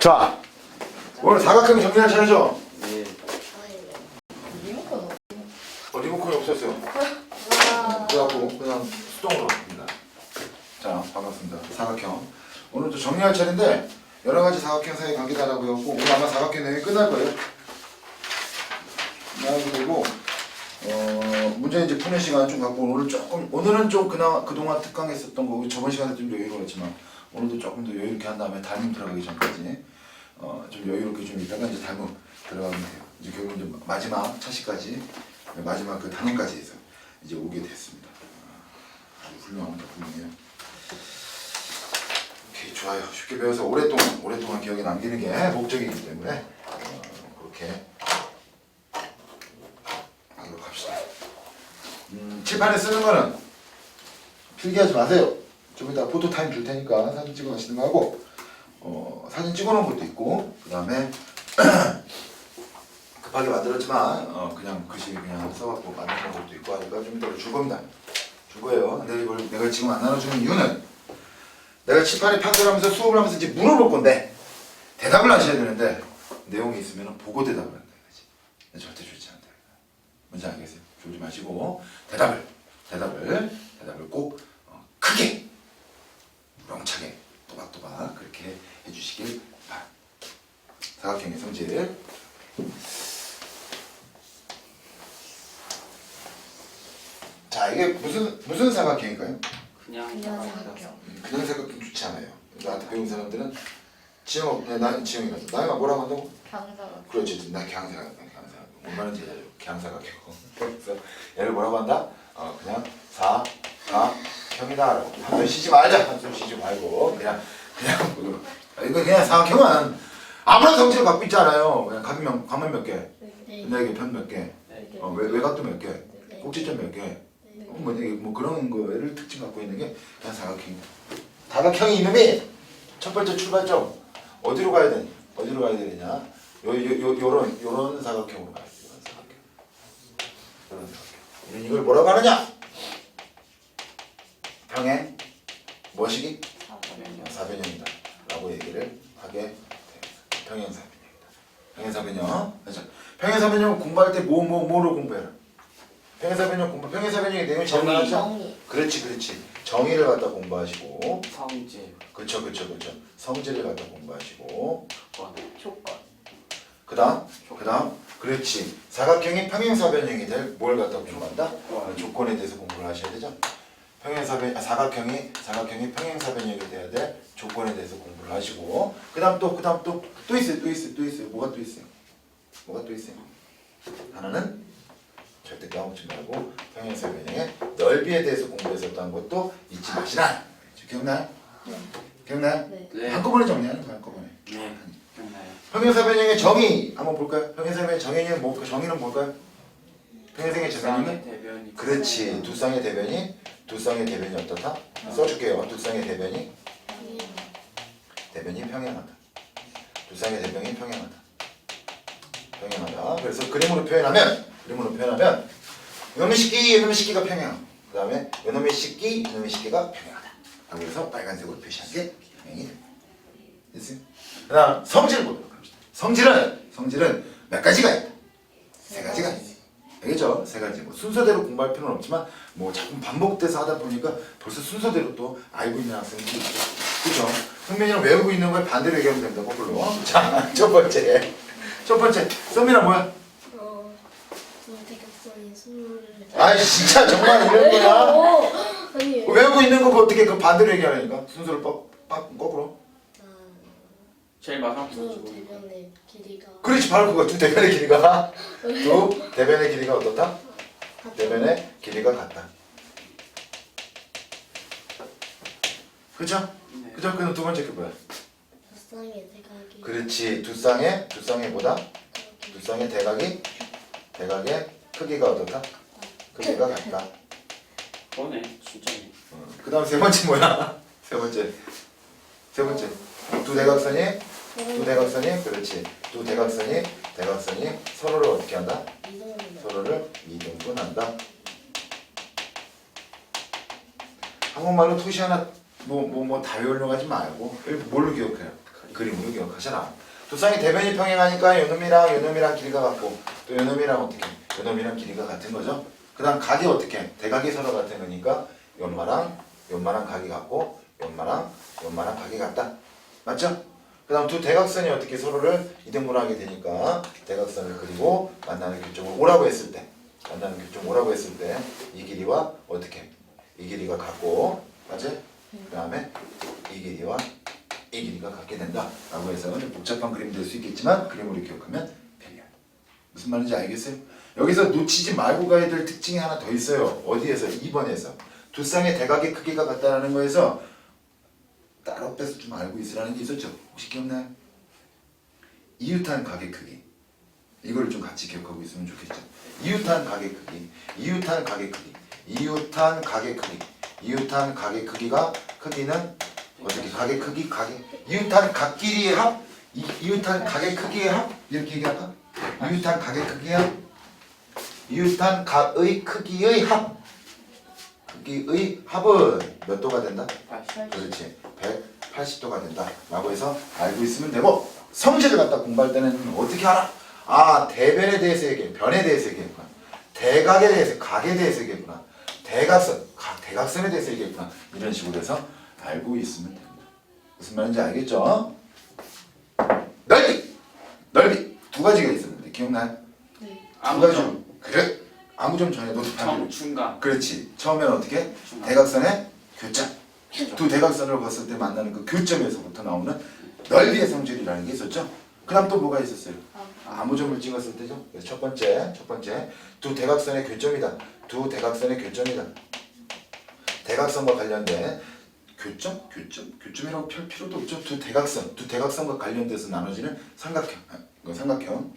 자, 오늘 사각형 정리할 차례죠? 네. 리모컨 리모컨이 없었어요. 그래갖고 그냥 수동으로 합니다. 자, 반갑습니다. 사각형. 오늘도 정리할 차례인데 여러 가지 사각형 사이에 관계다라고 해갖고 오늘 아마 사각형 내용이 끝날 거예요. 그리고 문제 이제 푸는 시간 좀 갖고 오늘은 좀 그동안 특강했었던 거고 저번 시간에 좀 여유로웠지만 오늘도 조금 더 여유롭게 한 다음에 담임 들어가기 전까지 좀 여유롭게 좀 있다가 이제 담임 들어가면 돼요. 이제 결국 이제 마지막 차시까지 마지막 그 단원까지 해서 이제 오게 됐습니다. 아주 훌륭합니다. 훌륭해요. 오케이, 좋아요. 쉽게 배워서 오랫동안 기억에 남기는 게 목적이기 때문에 그렇게 하도록 합시다. 칠판에 쓰는 거는 필기하지 마세요. 좀 이따 포토타임 줄 테니까 사진 찍어 가시는 거 하고 사진 찍어 놓은 것도 있고 그 다음에 급하게 만들었지만 그냥 글씨 그냥 써갖고 만드는 것도 있고 하니까 좀 이따 줄 겁니다. 줄 거예요. 근데 이걸 내가 지금 안 나눠주는 이유는 내가 칠판에 판결하면서 수업을 하면서 이제 물어볼 건데 대답을 하셔야 되는데 내용이 있으면 보고 대답을 한다 이거지. 절대 줄지 않는다. 뭔지 알겠어요? 줄지 마시고 대답을 꼭 크게 우렁차게 또박또박 그렇게 해주시길 바랍니다. 사각형의 성질. 자, 이게 무슨 사각형일까요? 그냥 사각형. 그냥 사각형 좋지 않아요. 나한테 배운 사람들은 나는 지영이가 나이가 뭐라고 한다고? 강사각. 그렇지, 나 강사각. 얼마나 제자죠? 강사각형. 그래서 얘를 뭐라고 한다? 그냥 사각형이다라고. 한숨 쉬지 말자. 한숨 쉬지 말고 그냥 이거 그냥 사각형은 아무런 성질을 갖고 있지 않아요. 그냥 가면 몇 개, 근데 편 몇 개, 외곽도 몇 개, 꼭지점 몇 개. 뭐 그런 거를 특징 갖고 있는 게 그냥 사각형입니다. 사각형의 이놈이 첫 번째 출발점 어디로 가야 되느냐? 요런 사각형으로 가야 돼. 요런 사각형. 이걸 뭐라고 하느냐? 평행 뭐시기? 사변형이다 라고 얘기를 하게 됩니다. 평행사변형이다. 평행사변형. 평행사변형 공부할 때 뭐로 공부해라? 평행사변형의 내용이 제일 많죠? 정의. 그렇지. 정의를 갖다 공부하시고 성질, 그쵸. 성질을 갖다 공부하시고 조건. 그다음 그렇지. 사각형이 평행사변형이 될 뭘 갖다 공부한다? 조건에 대해서 공부를 하셔야 되죠. 사각형이 평행사변형이 돼야 될 조건에 대해서 공부를 하시고 그다음 또 있어요. 뭐가 또 있어요? 하나는 절대 까먹지 말고 평행사변형의 넓이에 대해서 공부했었다는 것도 잊지 마시라. 기억나요? 네. 기억나요? 네. 한꺼번에 정리하는 거야. 한꺼번에. 네, 기억나요. 평행사변형의 정의 한번 볼까요? 평행사변형의 정의는 정의는 뭘까요? 평행사변형의 정의는 대변이. 그렇지. 두 쌍의 대변이 어떻다? 써줄게요. 두 쌍의 대변이 평행하다. 두 쌍의 대변이 평행하다. 그래서 그림으로 표현하면 이놈의 식기가 평행하고 그 다음에 이놈의 식기가 평행하다. 그래서 빨간색으로 표시한 게 평행이 됩니다. 됐어요? 그 다음 성질을 보도록 합시다. 성질은 몇 가지가 있다. 세 가지가 있어요. 알겠죠? 세 가지. 뭐 순서대로 공부할 필요는 없지만 뭐 자꾸 반복돼서 하다 보니까 벌써 순서대로 또 알고 있는 학생들이 있죠. 그죠? 성민이랑 외우고 있는 걸 반대로 얘기하면 됩니다. 거꾸로. 자, 첫 번째. 썸이란 뭐야? 대각선이 스물네. 아이 진짜 정말 이럴 거야? 아니에요. 외우고 있는 거 어떻게 그 반대로 얘기하라니까? 순서를 거꾸로. 제일 마지막 두 문제고. 대변의 길이가. 그렇지, 바로 그거. 두 대변의 길이가 어떻다? 대변의 길이가 같다. 그죠? 네. 그죠? 그럼 두 번째 게 뭐야? 두 쌍의 대각이. 그렇지. 두 쌍의 대각의 크기가 어떻다? 크기가 같다. 그러네, 진짜네. 그 다음 세 번째 뭐야? 세 번째. 두 대각선이 그렇지. 두 대각선이 서로를 어떻게 한다? 서로를 이등분한다. 한국말로 토시 하나 다 외우려고 하지 말고 뭘로 기억해요? 그림으로 기억하셔라. 두 쌍의 대변이 평행하니까 요놈이랑 길이가 같고 또 요놈이랑 어떻게? 요놈이랑 길이가 같은 거죠. 그 다음 각이 어떻게? 대각이 서로 같은 거니까 요마랑 각이 같고 요마랑 각이 같다. 맞죠? 그 다음 두 대각선이 어떻게 서로를 이등분하게 되니까 대각선을 그리고 만나는 교점을 오라고 했을 때 이 길이와 어떻게? 이 길이가 같고 맞지? 그 다음에 이 길이와 이 길이가 같게 된다 라고 해서 좀 복잡한 그림이 될 수 있겠지만 그림으로 기억하면 편리해. 무슨 말인지 알겠어요? 여기서 놓치지 말고 가야 될 특징이 하나 더 있어요. 어디에서? 2번에서 두 쌍의 대각의 크기가 같다는 거에서 따로 빼서 좀 알고 있으라는 게 있었죠. 혹시 기억나요? 이웃한 각의 크기 이걸 좀 같이 기억하고 있으면 좋겠죠. 이웃한 각의 크기 이웃한 각의 크기는 어떻게 각의 크기 이웃한 각끼리의 합 이웃한 각의 크기의 합 이렇게 얘기할까? 이웃한 각의 크기의 합 이웃한 각의 크기의 합은 몇 도가 된다? 80. 그렇지 180도가 된다 라고 해서 알고 있으면 되고 성질을 갖다 공부할 때는 어떻게 알아? 아 대변에 대해서 얘기해 변에 대해서 얘기했구나 대각에 대해서 각에 대해서 얘기했구나 대각선에 대해서 얘기했구나 이런 식으로 해서 알고 있으면 됩니다. 무슨 말인지 알겠죠? 넓이 두 가지가 있었는데 기억나요? 네. 두 가지 그래? 아무 점 전에 너도 중간. 그렇지 처음에는 어떻게? 중간. 대각선의 교점 두 대각선을 봤을 때 만나는 그 교점에서부터 나오는 넓이의 성질이라는 게 있었죠. 그 다음 또 뭐가 있었어요? 아무 점을 찍었을 때죠. 그래서 첫 번째 두 대각선의 교점이다. 대각선과 관련된 교점이라고 펼 필요도 없죠. 두 대각선과 관련돼서 나눠지는 삼각형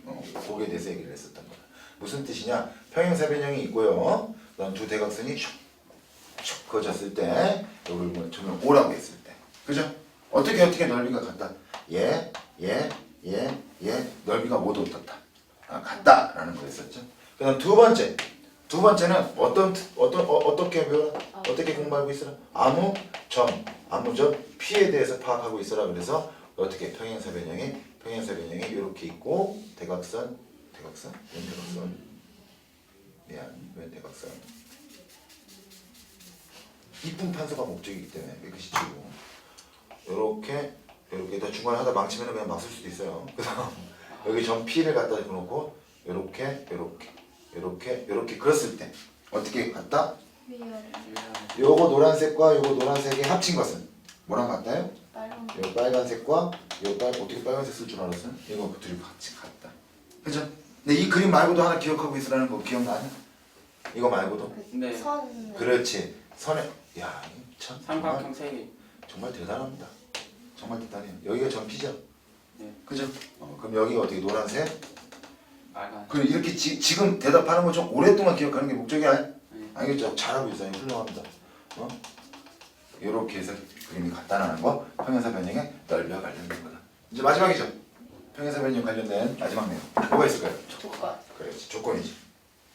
거기에 대해서 얘기를 했었던 거다. 무슨 뜻이냐? 평행사변형이 있고요. 그다음 두 대각선이 슉 그어졌을 때 이걸 점을 오라고 했을 때, 그죠? 어떻게 넓이가 같다? 얘 넓이가 모두 어떻다? 같다라는 거였었죠. 그다음 두 번째는 어떻게 배워라? 어떻게 공부하고 있어라? 아무 점 P에 대해서 파악하고 있어라. 그래서 어떻게 평행사변형이 이렇게 있고 웬 대각선 이쁜 판서가 목적이기 때문에 깨끗이 치고 이렇게 다 중간에 하다 망치면 그냥 막 쓸 수도 있어요. 그래서 여기 점 P를 갖다 놓고 이렇게 그렸을 때 어떻게 같다? 요거 노란색과 요거 노란색이 합친 것은 뭐랑 같아요? 요 빨간색과 어떻게 빨간색 쓸 줄 알았어요? 이거 둘이 같이 같다. 그죠? 근데 이 그림 말고도 하나 기억하고 있으라는 거 기억나냐? 이거 말고도? 네. 선. 그렇지. 선에 참 삼각형 3개. 정말 대단합니다. 정말 대단해요. 여기가 점피죠? 네. 그죠? 그럼 여기가 어떻게 노란색? 빨간. 그럼 이렇게 지금 대답하는 거 좀 오랫동안 기억하는 게 목적이야? 네. 알겠죠? 잘하고 있어요. 훌륭합니다. 이렇게 해서 그림이 간단한 거 평행사 변형의 넓이와 관련된 거다. 이제 마지막이죠. 평행사 변형 관련된 마지막 내용. 뭐가 있을까요? 조건. 그렇지. 조건이지.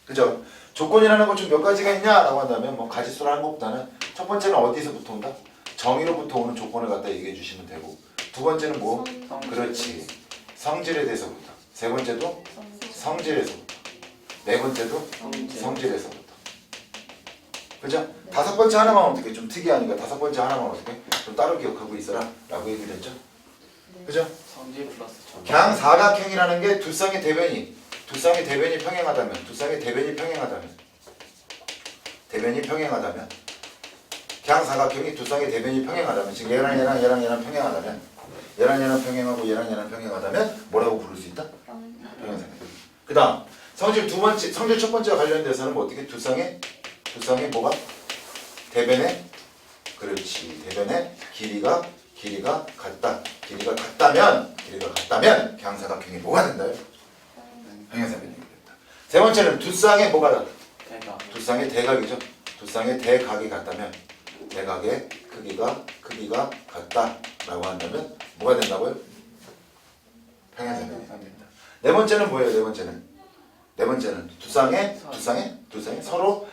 그죠? 조건이라는 것 중 몇 가지가 있냐라고 한다면 뭐 가지수라는 것보다는 첫 번째는 어디서부터 온다? 정의로부터 오는 조건을 갖다 얘기해 주시면 되고 두 번째는 뭐? 그렇지. 성질에 대해서부터. 세 번째도 성질에서부터. 네 번째도 성질에서부터. 그죠? 다섯 번째 하나만 어떻게 좀 특이하니까 다섯 번째 하나만 어떻게 좀 따로 기억하고 있어라 라고 얘기를 했죠. 그죠? 성질 플러스 점. 그냥 사각형이라는 게 두 쌍의 대변이 평행하다면 그냥 사각형이 두 쌍의 대변이 평행하다면 지금 얘랑 평행하다면 얘랑 평행하다면 뭐라고 부를 수 있다? 평행사각형. 그 다음 성질 첫 번째와 관련돼서는 뭐 어떻게 두 쌍의 뭐가? 대변의 길이가 같다면 경사각형이 뭐가 된다요? 평행사변형이 된다. 세 번째는 두 쌍의 뭐가 같다? 대각. 두 쌍의 대각이죠. 두 쌍의 대각이 같다면 대각의 크기가 같다라고 한다면 뭐가 된다고요? 평행사변형이 된다. 네 번째는 뭐예요? 네 번째는 두 쌍의 서로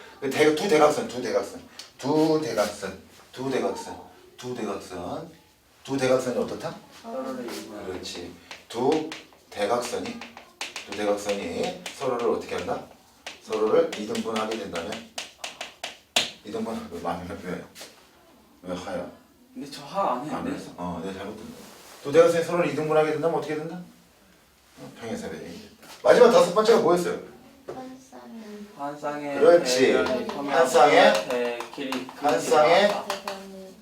두 대각선 두 대각선이 어떻다? 서로를 이루는 그렇지. 두 대각선이 서로를 어떻게 한다? 서로를 이등분하게 된다면 이등분 왜 마음에 왜 하야? 근데 저 하 안 안 했는데 그랬어? 내가 잘못된 거야. 두 대각선이 서로를 이등분하게 된다면 어떻게 된다? 평행사변형이 된다. 마지막 다섯 번째가 뭐였어요? 한쌍은 한 쌍의 그렇지. 대변이 평행하고 한 쌍의 길이 한 쌍의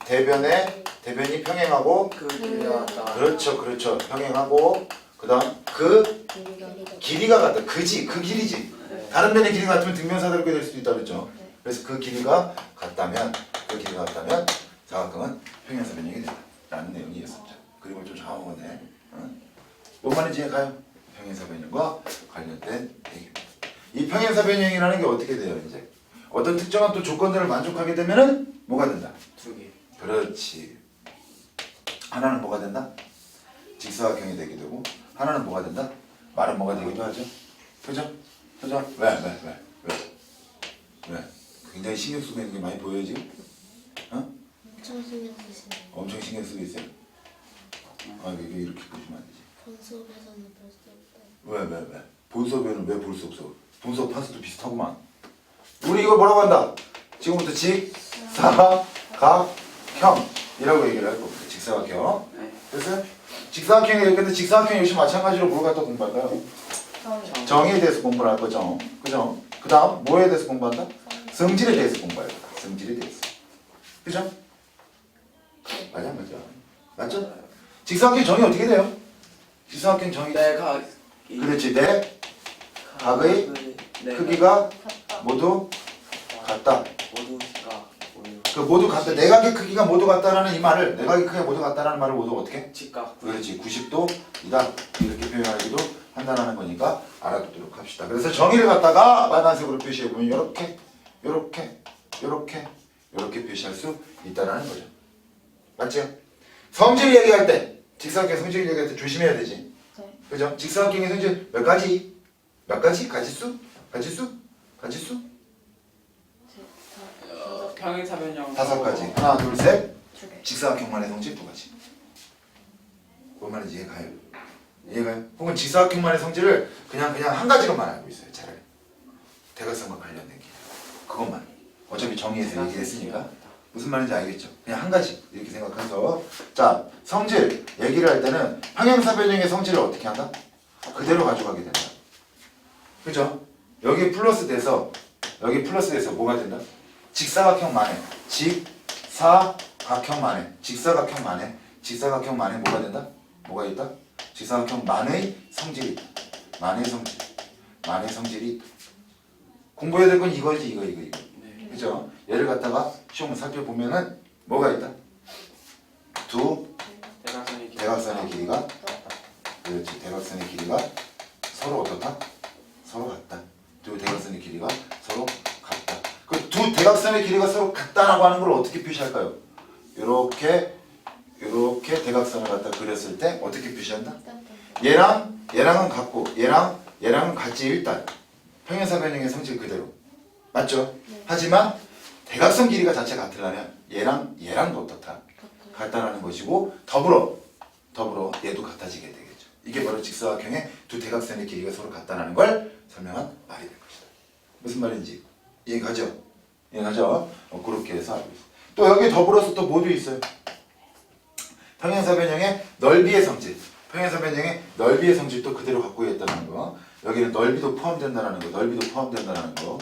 대변은 대변이 평행하고 그 길이가 같다. 그렇죠 평행하고 그다음 그 길이가 길이가 같다. 그 길이지. 네. 다른 변의 길이가 같으면 등변사다르게 될 수도 있다 그랬죠. 네. 그래서 그 길이가 같다면 사각형은 평행사변형이 된다 라는 내용이었습니다. 그림을 좀 잡아보네. 뭔 말인지 가요? 평행사변형과 관련된 얘기입니다. 이 평행사변형이라는 게 어떻게 돼요? 이제 어떤 특정한 또 조건들을 만족하게 되면은 뭐가 된다? 두 개. 그렇지. 하나는 뭐가 된다? 직사각형이 되게 되고 하나는 뭐가 된다? 말은 뭐가 되기도 하죠. 그죠? 왜? 굉장히 신경 쓰고 있는 게 많이 보여요 지금? 엄청 신경 쓰시네요. 엄청 신경 쓰고 있어요. 왜 이렇게 보시면 안 되지? 본 수업에서는 볼 수 없다. 왜? 본수업에는 왜 볼 수 없어? 본수업 판수도 비슷하구만. 우리 이걸 뭐라고 한다? 지금부터 직사각형이라고 얘기를 할 겁니다. 직사각형. 네. 그래서 직사각형이 이렇게 근데 직사각형 역시 마찬가지로 뭘 갖다 공부할까요? 정의에 대해서 공부를 할 거죠. 그죠? 그 다음 뭐에 대해서 공부한다? 성질에 대해서 공부할 거다. 성질에 대해서. 그죠? 맞죠? 직사각형 정의 어떻게 돼요? 직사각형 정의. 내가 그렇지. 내 각의 네. 크기가 같다. 모두 같다. 모두가 모두 같다. 내각의 크기가 모두 같다라는 이 말을 내각의 크기가 모두 같다라는 말을 모두 어떻게? 직각. 그렇지. 90도이다. 이렇게 표현하기도 한다는 거니까 알아두도록 합시다. 그래서 정의를 갖다가 빨간색으로 표시해 보면 이렇게 표시할 수 있다라는 거죠. 맞죠? 성질 얘기할 때 직사각형 성질 얘기할 때 조심해야 되지. 네. 그죠? 직사각형의 성질 몇 가지? 가지수? 평행사변형 5가지. 하나, 둘, 셋. 두 개. 직사각형만의 성질 2가지. 뭔 말인지 이해가요? 이해가요? 혹은 직사각형만의 성질을 그냥 한 가지로만 알고 있어요. 차라리 대각선과 관련된 게 그것만. 어차피 정의에서 얘기했으니까 무슨 말인지 알겠죠? 그냥 한 가지 이렇게 생각해서 자 성질 얘기를 할 때는 평행사변형의 성질을 어떻게 한다? 그대로 가져가게 된다. 그죠? 여기 플러스 돼서 뭐가 된다? 직사각형만에 뭐가 된다? 뭐가 있다? 직사각형만의 성질이 있다. 만의 성질이 있다. 공부해야 될 건 이거지 이거. 네. 그죠? 얘를 갖다가 시험을 살펴보면은 뭐가 있다? 두 대각선의 길이가 그렇지. 대각선의 길이가 서로 어떻다? 서로 같다. 두 대각선의 길이가 서로 같다. 그 두 대각선의 길이가 서로 같다라고 하는 걸 어떻게 표시할까요? 이렇게 대각선을 갖다 그렸을 때 어떻게 표시한다? 얘랑은 같고 얘랑은 같지 일단. 평행사변형의 성질 그대로. 맞죠? 네. 하지만 대각선 길이가 자체 같으려면 얘랑도 어떻다? 같다라는 것이고 더불어 얘도 같아지게 되겠죠. 이게 바로 직사각형의 두 대각선의 길이가 서로 같다라는 걸 설명한 말이 될 것이다. 무슨 말인지 이해가죠? 그렇게 해서 알고 있어요. 또 여기 더불어서 또 뭐도 있어요? 평행사변형의 넓이의 성질. 평행사변형의 넓이의 성질도 그대로 갖고 있다는 거. 여기는 넓이도 포함된다는 거.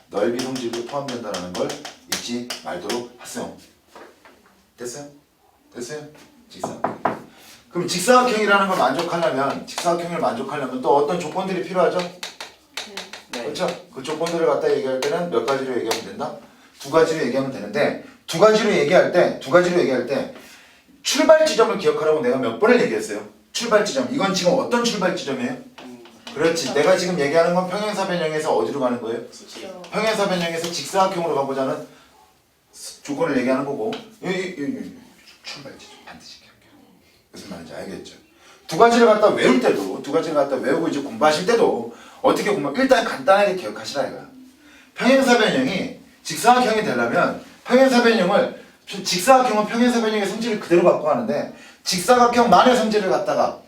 넓이 성질도 포함된다는 걸 잊지 말도록 하세요. 됐어요? 직사각형. 그럼 직사각형이라는 걸 직사각형을 만족하려면 또 어떤 조건들이 필요하죠? 네. 네. 그렇죠? 그 조건들을 갖다 얘기할 때는 몇 가지로 얘기하면 된다? 2가지로 얘기하면 되는데 2가지로 얘기할 때 출발 지점을 기억하라고 내가 몇 번을 얘기했어요. 출발 지점. 이건 지금 어떤 출발 지점이에요? 그렇지. 내가 지금 얘기하는 건 평행사변형에서 어디로 가는 거예요? 직선. 평행사변형에서 직사각형으로 가보자는 조건을 얘기하는 거고 이 출발 지점 반드시 기억해요. 무슨 말인지 알겠죠? 2가지를 갖다 외울 때도 2가지를 갖다 외우고 이제 공부하실 때도 어떻게 일단 간단하게 기억하시라 이거야. 평행사변형이 직사각형이 되려면 직사각형은 평행사변형의 성질을 그대로 갖고 하는데 직사각형만의 성질을 갖다가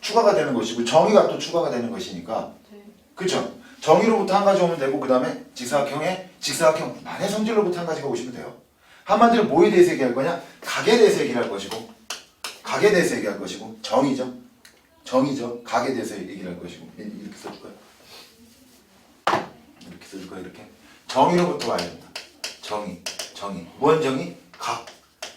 추가가 되는 것이고 정의가 또 추가가 되는 것이니까 네. 그쵸? 정의로부터 한 가지 오면 되고 그 다음에 직사각형만의 성질로부터 한 가지가 오시면 돼요. 한마디로 뭐에 대해서 얘기할 거냐? 각에 대해서 얘기할 것이고 각에 대해서 얘기할 것이고 정의죠. 각에 대해서 얘기를 할 것이고 이렇게 써줄까요? 이렇게 써줄까요? 이렇게 정의로부터 와야 된다. 정의 뭔 정의?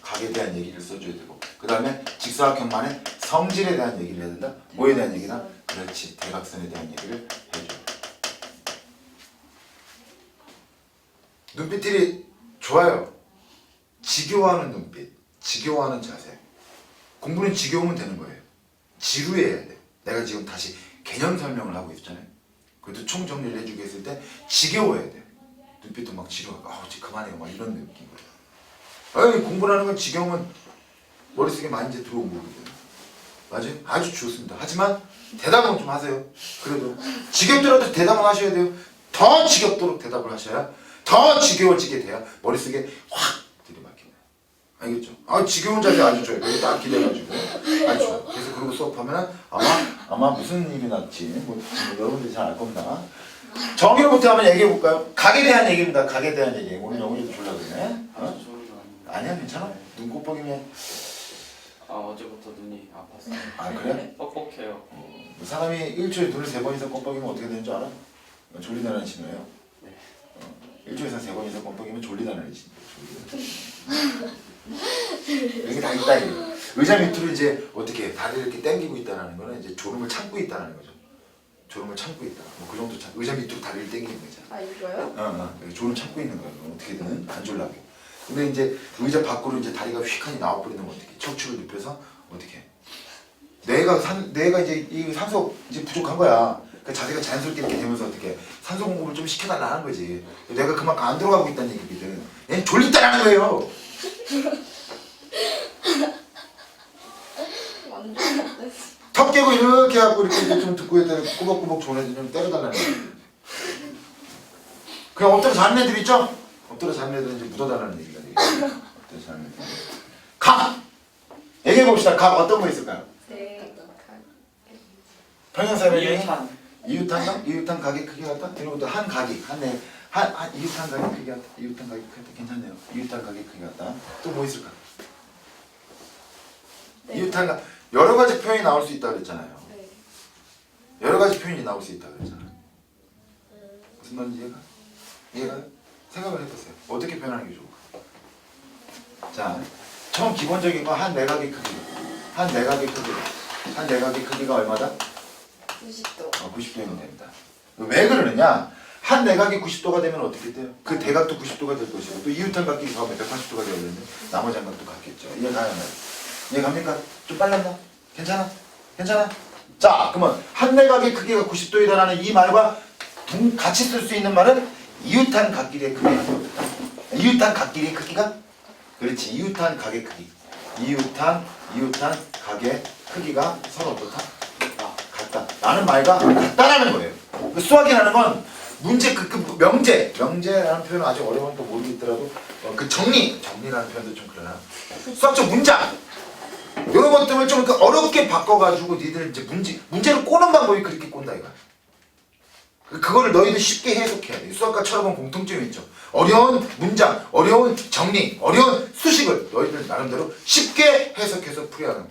각에 대한 얘기를 써줘야 되고 그 다음에 직사각형만의 성질에 대한 얘기를 해야 된다. 뭐에 대한 얘기나? 그렇지, 대각선에 대한 얘기를 해줘. 눈빛들이 좋아요. 지겨워하는 눈빛, 지겨워하는 자세. 공부는 지겨우면 되는 거예요. 지루해야 돼. 내가 지금 다시 개념 설명을 하고 있잖아요. 그래도 총정리를 해주게 했을 때 지겨워야 돼. 눈빛도 막 지루하고 이제 그만해요 막 이런 느낌으로. 아니 공부라는 건 지겨우면 머릿속에 많이 이제 들어온 거거든요. 맞아요? 아주 좋습니다. 하지만 대답은 좀 하세요. 그래도 지겹더라도 대답은 하셔야 돼요. 더 지겹도록 대답을 하셔야 더 지겨워지게 돼야 머릿속에 확 들이박힙니다. 알겠죠? 지겨운 자세 아주 좋아요. 여기 딱 기대가지고 아주 좋아요. 그래서 그러고 수업하면 아마 무슨 일이 났지 뭐 여러분들이 잘 알 겁니다. 정의로부터 한번 얘기해 볼까요? 각에 대한 얘기입니다. 각에 대한 얘기. 오늘 영훈이도 졸라 그러네. 아주 좋은 거 아닌가? 아니야 괜찮아. 눈 곱벅이면 어제부터 눈이 아팠어요. 그래? 뻑뻑해요. 사람이 일주일에 눈을 3번 이상 껌뻑이면 어떻게 되는 줄 알아? 졸리다는 신호예요. 네. 일주일에 3번 이상 껌뻑이면 졸리다는 신호예요. 여기 다 있다 이거. 의자 밑으로 이제 어떻게 다리를 이렇게 당기고 있다는 거는 이제 졸음을 참고 있다는 거죠. 졸음을 참고 있다. 뭐 그 정도 의자 밑으로 다리를 당기는 거잖아. 이거요? 졸음 참고 있는 거예요. 어떻게든 안 졸라고. 근데 이제 의자 밖으로 이제 다리가 휙하니 나와버리는 건 어떻게? 척추를 눕혀서 어떻게? 내가 이제 이 산소 이제 부족한 거야. 그 자세가 자연스럽게 이렇게 되면서 어떻게 산소 공급을 좀 시켜달라는 거지. 내가 그만큼 안 들어가고 있다는 얘기거든. 얘는 졸린다라는 거예요. 완전 턱 깨고 이렇게 하고 이렇게 이제 좀 듣고 있다가 꾸벅꾸벅 좋은 애들 좀 때려달라는 거예요. 그냥 엎드려 자는 애들 있죠? 엎드려 자는 애들은 이제 묻어달라는 얘기가 되겠죠. 엎드려 자는 애들. 각! 얘기해봅시다. 각 어떤 거 있을까요? 네. 평형사변이 이유탄. 이웃한 각의 크기 같다? 이러고도 한 각이 이웃한 각의 크기 같다. 이웃한 각의 크기 같다. 괜찮네요. 이웃한 각의 크기 같다. 또 뭐 있을까? 네. 이웃한 각 여러 가지 표현이 나올 수 있다 그랬잖아요. 네. 여러 가지 표현이 나올 수 있다 그랬잖아요. 무슨 말인지 이해가 생각을 해보세요. 어떻게 표현하는 게 좋을까? 자, 처음 기본적인 거 한 내각의 크기. 한 내각의 크기가 얼마다? 90도. 90도이면 됩니다. 왜 그러느냐? 한 내각이 90도가 되면 어떻게 돼요? 그 대각도 90도가 될 것이고 또 이웃한 각끼리 가면 180도가 되어야 되는데 나머지 한 각도 같겠죠. 이해가요? 이해갑니까? 좀 빨랐나? 괜찮아? 자, 그러면 한 내각의 크기가 90도이다라는 이 말과 같이 쓸 수 있는 말은 이웃한 각끼리의 크기가 어떻다? 이웃한 각끼리의 크기가? 그렇지. 이웃한 각의 크기. 이웃한 각의 크기가 서로 어떻다? 같다. 라는 말과 같다라는 거예요. 그 수학이라는 건 문제 명제라는 표현은 아직 어려우면 또 모르겠더라도 그 정리라는 표현도 좀 그러나 수학적 문장 이런 것들을 좀 어렵게 바꿔가지고 니들 이제 문제를 꼬는 방법이 그렇게 꼰다 이거야. 그거를 너희들 쉽게 해석해야 돼. 수학과 철학은 공통점이 있죠. 어려운 문장, 어려운 정리, 어려운 수식을 너희들 나름대로 쉽게 해석해서 풀어야 하는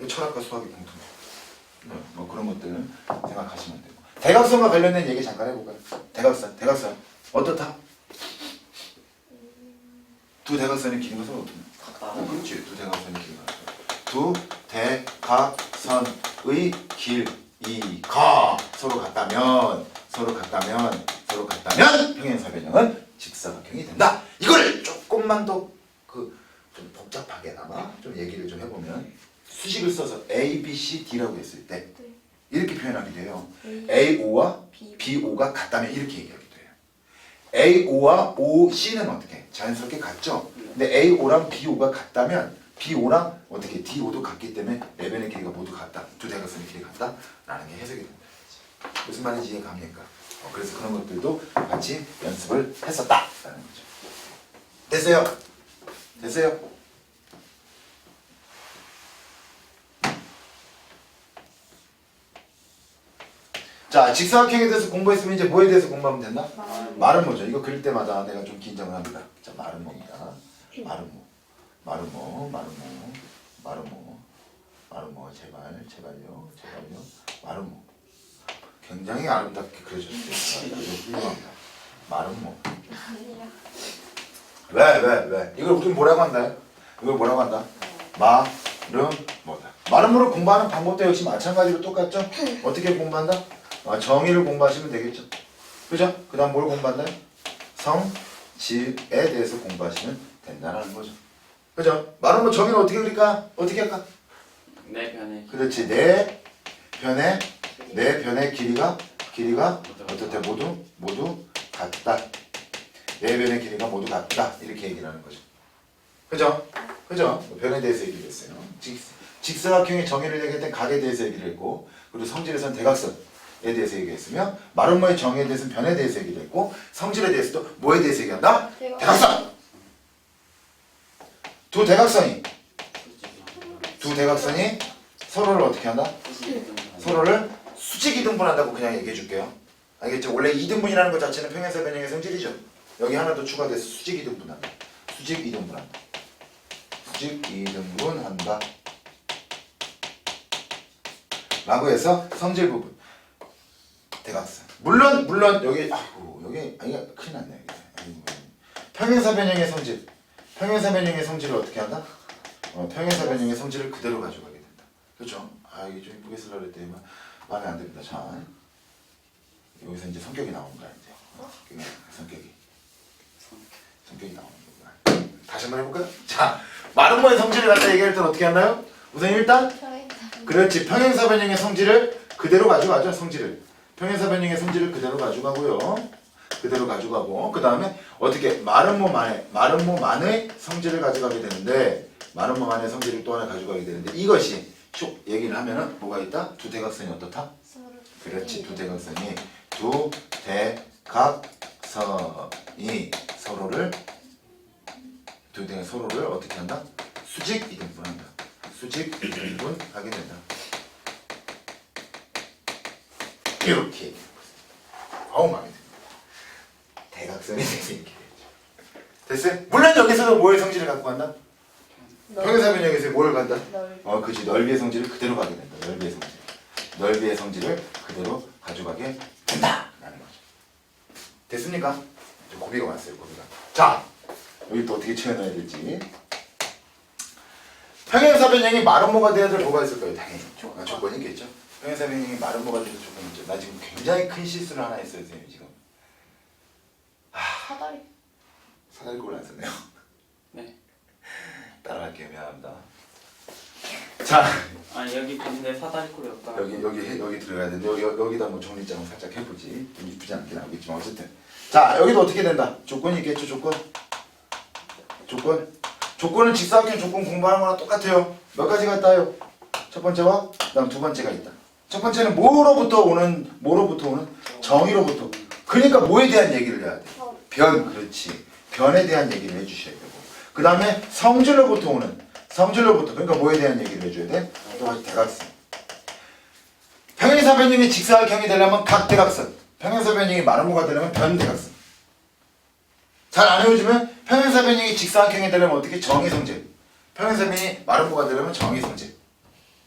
철학과 수학의 공통점. 뭐 그런 것들 생각하시면 되고. 대각선과 관련된 얘기 잠깐 해볼까요? 대각선 어떻다? 두 대각선의 길이가 서로 어떻나? 그렇지. 두 대각선의 길이가 두 대각선의 길이가 서로 같다면 평행사변형은 직사각형이 된다. 이걸 조금만 더 좀 복잡하게나마 좀 얘기를 좀 해보면 수식을 써서 A, B, C, D라고 했을 때 이렇게 표현하게 돼요. A5와 B5가 같다면 이렇게 얘기하기도 해요. A5와 OC는 어떻게? 자연스럽게 같죠? 근데 A5랑 B5가 같다면 B5랑 어떻게 D5도 같기 때문에 내변의 길이가 모두 같다. 두 대각선의 길이가 같다. 라는 게 해석이 된다. 무슨 말인지 이해갑니까? 그래서 그런 것들도 같이 연습을 했었다. 라는 거죠. 됐어요? 자, 직사각형에 대해서 공부했으면 이제 뭐에 대해서 공부하면 된다? 말은 말은 뭐죠? 이거 그릴 때마다 내가 좀 긴장을 합니다. 자, 말은 뭡니다. 말은 뭐? 말은 뭐? 말은 뭐? 말은 뭐? 말은 뭐? 제발요. 말은 뭐? 굉장히 아름답게 그려줬어요. 아주 훌륭합니다. 말은 뭐? 아니야. 왜? 이걸 우리 뭐라고 한다? 이걸 뭐라고 한다? 말은 뭐다? 말은 뭐를 공부하는 방법도 역시 마찬가지로 똑같죠? 어떻게 공부한다? 정의를 공부하시면 되겠죠. 그죠? 그 다음 뭘 공부한다? 성질에 대해서 공부하시면 된다는 거죠. 그죠? 말은 뭐 정의를 어떻게 그릴까? 어떻게 할까? 내 편에 그렇지. 내 변의 길이가 어떻게 모두 같다. 내 변의 길이가 모두 같다. 이렇게 얘기를 하는 거죠. 그죠? 변에 대해서 얘기를 했어요. 직사각형의 정의를 얘기할 땐 각에 대해서 얘기를 했고, 그리고 성질에서는 대각선에 대해서 얘기했으며, 말은 뭐의 정의에 대해서는 변에 대해서 얘기를 했고, 성질에 대해서도 뭐에 대해서 얘기한다? 대각선! 두 대각선이 서로를 어떻게 한다? 서로를 수직 이등분한다고 그냥 얘기해 줄게요. 알겠죠? 원래 이등분이라는 것 자체는 평행사 변형의 성질이죠. 여기 하나 더 추가돼서 수직 이등분한다. 수직 이등분한다. 라고 해서 성질 부분 대각선. 물론 여기 아이가 큰일 났네. 평행사 변형의 성질을 어떻게 한다? 평행사 변형의 성질을 그대로 가져가게 된다. 그렇죠? 이게 좀 이쁘게 쓰려고 했더니 마음에 안 듭니다. 자, 여기서 이제 성격이 나오는 거야 이제. 성격이 나오는 거야. 다시 한번 해볼까요? 자, 말은 뭐의 성질을 갖다 얘기할 땐 어떻게 하나요? 우선 일단 그렇지. 평행사 변형의 성질을 그대로 가져가죠. 평행사 변형의 성질을 그대로 가져가고요. 그 다음에 어떻게 말은 뭐만의 성질을 가져가게 되는데, 말은 뭐만의 성질을 또 하나 가져가게 되는데, 이것이 쭉 얘기를 하면은 뭐가 있다? 두 대각선이 어떻다? 그렇지. 두 대각선이 서로를 어떻게 한다? 수직 이등분한다. 수직 이등분하게 된다. 이렇게 얘기하고 있습니다. 마음에 듭니다. 대각선이 돼서 이렇게 되죠. 됐어요? 물론 여기서도 뭐의 성질을 갖고 간다? 평행사 변형에서 뭘 간다? 그치. 넓이의 성질을 그대로 가게 된다. 넓이의 성질을 그대로 가져가게 된다 라는 거죠. 됐습니까? 고비가 왔어요. 자, 여기 또 어떻게 채워넣어야 될지. 평행사 변형이 말은 뭐가 돼야 될 뭐가 있을까요? 당연히 조건이 있겠죠. 평행사 변형이 말은 뭐가 돼야 될 조건이 있죠. 나 지금 굉장히 큰 실수를 하나 했어요, 선생님 지금. 사다리 꼴을 안 썼네요. 네. 따라갈게요. 미안합니다. 자, 여기 근데 사다리꼴이 없다. 여기 들어가야 되는데 여기다 뭐 정리장을 살짝 해보지. 좀 이쁘지 않게 나오겠지만 어쨌든. 자, 여기도 어떻게 된다? 조건이 있겠죠. 조건은 직사각형 조건 공부하는 거랑 똑같아요. 몇 가지가 있다요? 첫 번째와 그다음 두 번째가 있다. 첫 번째는 뭐로부터 오는 정의로부터. 그러니까 뭐에 대한 얘기를 해야 돼? 그렇지. 변에 대한 얘기를 해주셔야 되고. 그 다음에 성질로부터 그러니까 뭐에 대한 얘기를 해줘야 돼? 또 대각선. 평행사 변형이 직사각형이 되려면 각대각선. 평행사 변형이 말은 뭐가 되려면 변대각선. 잘 안 외워주면 평행사 변형이 직사각형이 되려면 어떻게? 정의성질. 평행사 변형이 말은 뭐가 되려면 정의성질.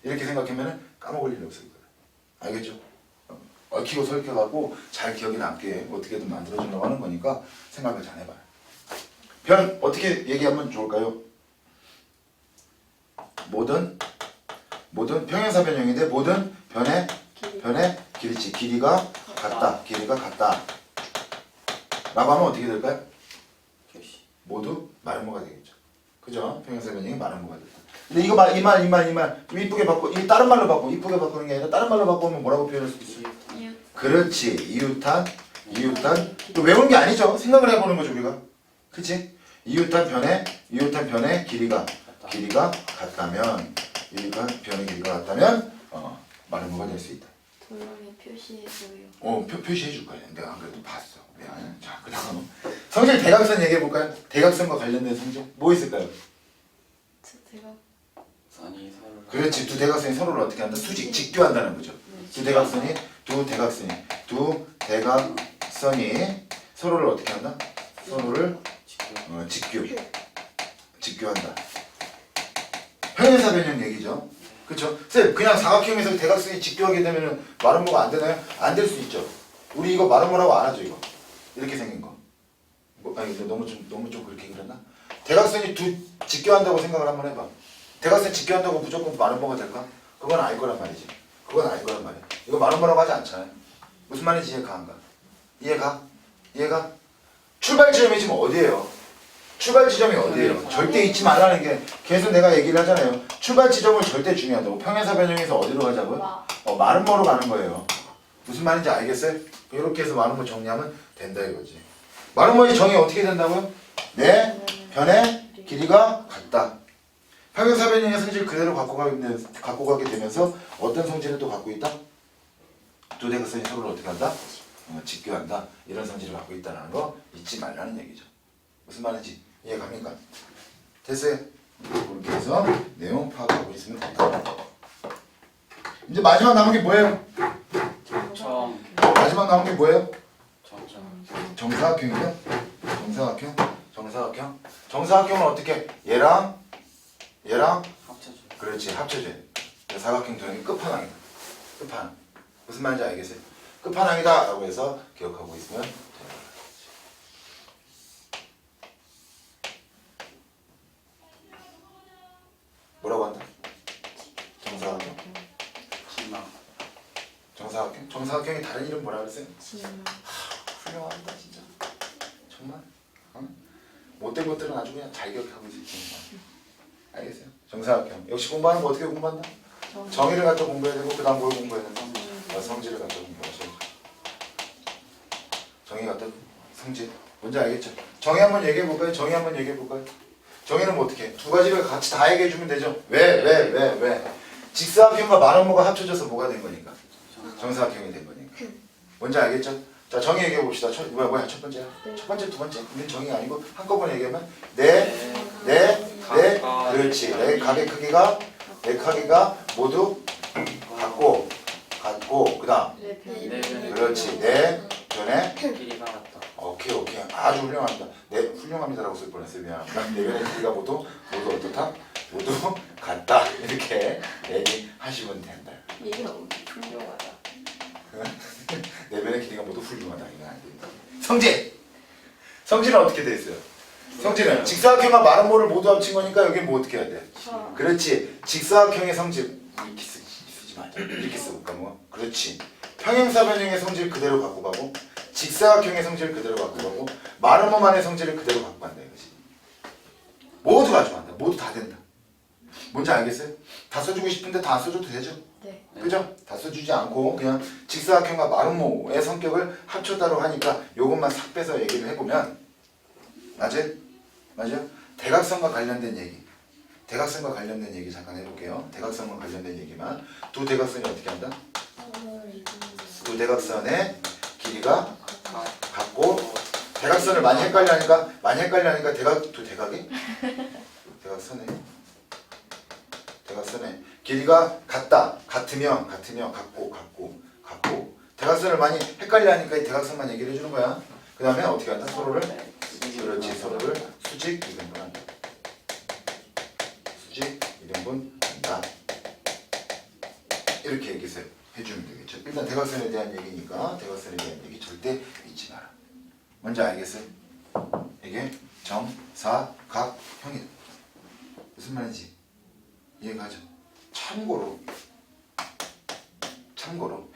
이렇게 생각하면 까먹을 일이 없을 거예요. 알겠죠? 얽히고 설켜갖고 잘 기억이 남게 어떻게든 만들어주려고 하는 거니까 생각을 잘 해봐요. 변 어떻게 얘기하면 좋을까요? 모든 평행사 변형인데 모든 변의 길이가 같다. 라고 하면 어떻게 될까요? 모두 말은 뭐가 되겠죠. 그죠? 평행사 변형이 말은 뭐가 됐다. 근데 이거 이 말 좀 이쁘게 바꿔. 이 다른 말로 바꿔. 이쁘게 바꾸는 게 아니라 다른 말로 바꾸면 뭐라고 표현할 수 있어? 그렇지. 이웃한. 또 외우는 게 아니죠. 생각을 해보는 거죠 우리가. 그치? 이웃한 변의 길이가 같다면 말은 뭐가 될 수 있다. 돌멩이 표시해줘요. 표시해줄 거야. 내가 안 그래도 봤어. 미안해. 자, 그 다음 성질 대각선 얘기해볼까요? 대각선과 관련된 성질 뭐 있을까요? 선이 서로. 그렇지. 두 대각선이 서로를 어떻게 한다? 직교한다는 거죠. 두 대각선이 두 대각선이 서로를 어떻게 한다? 서로를 직교한다. 평행사 변형 얘기죠. 그쵸? 쌤, 그냥 사각형에서 대각선이 직교하게 되면은 마름모가 안 되나요? 안 될 수 있죠. 우리 이거 마름모라고 안 하죠, 이거. 이렇게 생긴 거. 아니, 너무 좀 그렇게 그랬나? 대각선이 직교한다고 생각을 한번 해봐. 대각선 직교한다고 무조건 마름모가 될까? 그건 아닐 거란 말이지. 그건 아닐 거란 말이야. 이거 마름모라고 하지 않잖아요. 무슨 말인지 이해가 안 가? 이해가? 출발 지점이 지금 어디예요? 출발 지점이 어디예요? 절대 잊지 말라는 게 계속 내가 얘기를 하잖아요. 출발 지점을 절대 중요하다고. 평행사 변형에서 어디로 가자고요? 마름모로 가는 거예요. 무슨 말인지 알겠어요? 이렇게 해서 마름모 정리하면 된다 이거지. 마름모의 정의 어떻게 된다고요? 내 변의 길이가 같다. 평행사 변형의 성질을 그대로 갖고 가게 되면서 어떤 성질을 또 갖고 있다? 두 대각선이 서로를 어떻게 한다? 직교한다. 이런 성질을 갖고 있다는 거 잊지 말라는 얘기죠. 무슨 말인지 이해갑니까? 됐어요? 이렇게 해서 내용 파악하고 있으면 된다. 이제 마지막 남은 게 뭐예요? 마지막 남은 게 뭐예요? 정사각형이죠? 정사각형은 어떻게? 얘랑 합쳐줘. 그렇지, 합쳐져요. 사각형 도형이 끝판왕이다. 끝판왕. 무슨 말인지 알겠어요? 끝판왕이다 라고 해서 기억하고 있으면 됩니다. 뭐라고 한다? 정사각형. 정사각형이 다른 이름 뭐라 그랬어요? 훌륭하다 진짜. 정말? 못된 것들은 아주 그냥 잘 기억하고 있을 테니까. 알겠어요? 정사각형. 역시 공부하는 거 어떻게 공부한다? 정의를 갖다 공부해야 되고 그 다음 뭘 공부해야 된다? 성질을 갖다 공부하셔야죠. 정의 갖다 성질. 뭔지 알겠죠? 정의 한번 얘기해 볼까요? 정의는 뭐 어떻게 해? 두 가지를 같이 다 얘기해 주면 되죠? 왜? 직사각형과 마름모가 합쳐져서 뭐가 된 거니까? 정사각형이 된 거니까. 뭔지 알겠죠? 자, 정의 얘기해 봅시다. 뭐야 첫 번째야? 첫 번째, 두 번째? 이건 정의가 아니고 한꺼번에 얘기하면 그렇지. 내 각의 크기가 모두 같고 그 다음 그렇지. 내 변의 길이가 같다. 오케이 아주 훌륭합니다. 네, 훌륭합니다라고 쓸 뻔했어요. 미안합니다. 내 변의 크기가 모두 어떻다? 모두 같다. 이렇게 얘기하시면 된다. 이게 너무 훌륭하다. 내 변의 길이가 모두 훌륭하다. 이건 안 된다. 성질은 어떻게 돼 있어요? 성질은 직사각형과 마름모를 모두 합친 거니까 여기 뭐 어떻게 해야 돼? 그렇지. 직사각형의 성질 이렇게 쓰지 말자. 이렇게 써볼까 뭐? 그렇지. 평행사 변형의 성질 그대로 갖고 가고 직사각형의 성질 그대로 갖고 가고 마름모만의 성질을 그대로 갖고 간다 이거지. 모두 가져간다. 모두 다 된다. 뭔지 알겠어요? 다 써주고 싶은데 다 안 써줘도 되죠? 네. 그죠? 다 써주지 않고 그냥 직사각형과 마름모의 성격을 합쳤다고 하니까 요것만 싹 빼서 얘기를 해보면 맞아요? 대각선과 관련된 얘기 잠깐 해볼게요. 대각선과 관련된 얘기만. 두 대각선이 어떻게 한다? 두 대각선의 길이가 같고 대각선을 많이 헷갈려 하니까 두 대각이 대각선의 길이가 같으면 같고 대각선을 많이 헷갈려 하니까 이 대각선만 얘기를 해주는 거야. 그 다음에 어떻게 한다? 서로를 수직 이등분 한다. 이렇게 해주면 되겠죠. 일단 대각선에 대한 얘기니까 대각선에 대한 얘기 절대 잊지 마라. 뭔지 알겠어요? 이게 정사각형이다. 무슨 말인지 이해가죠? 참고로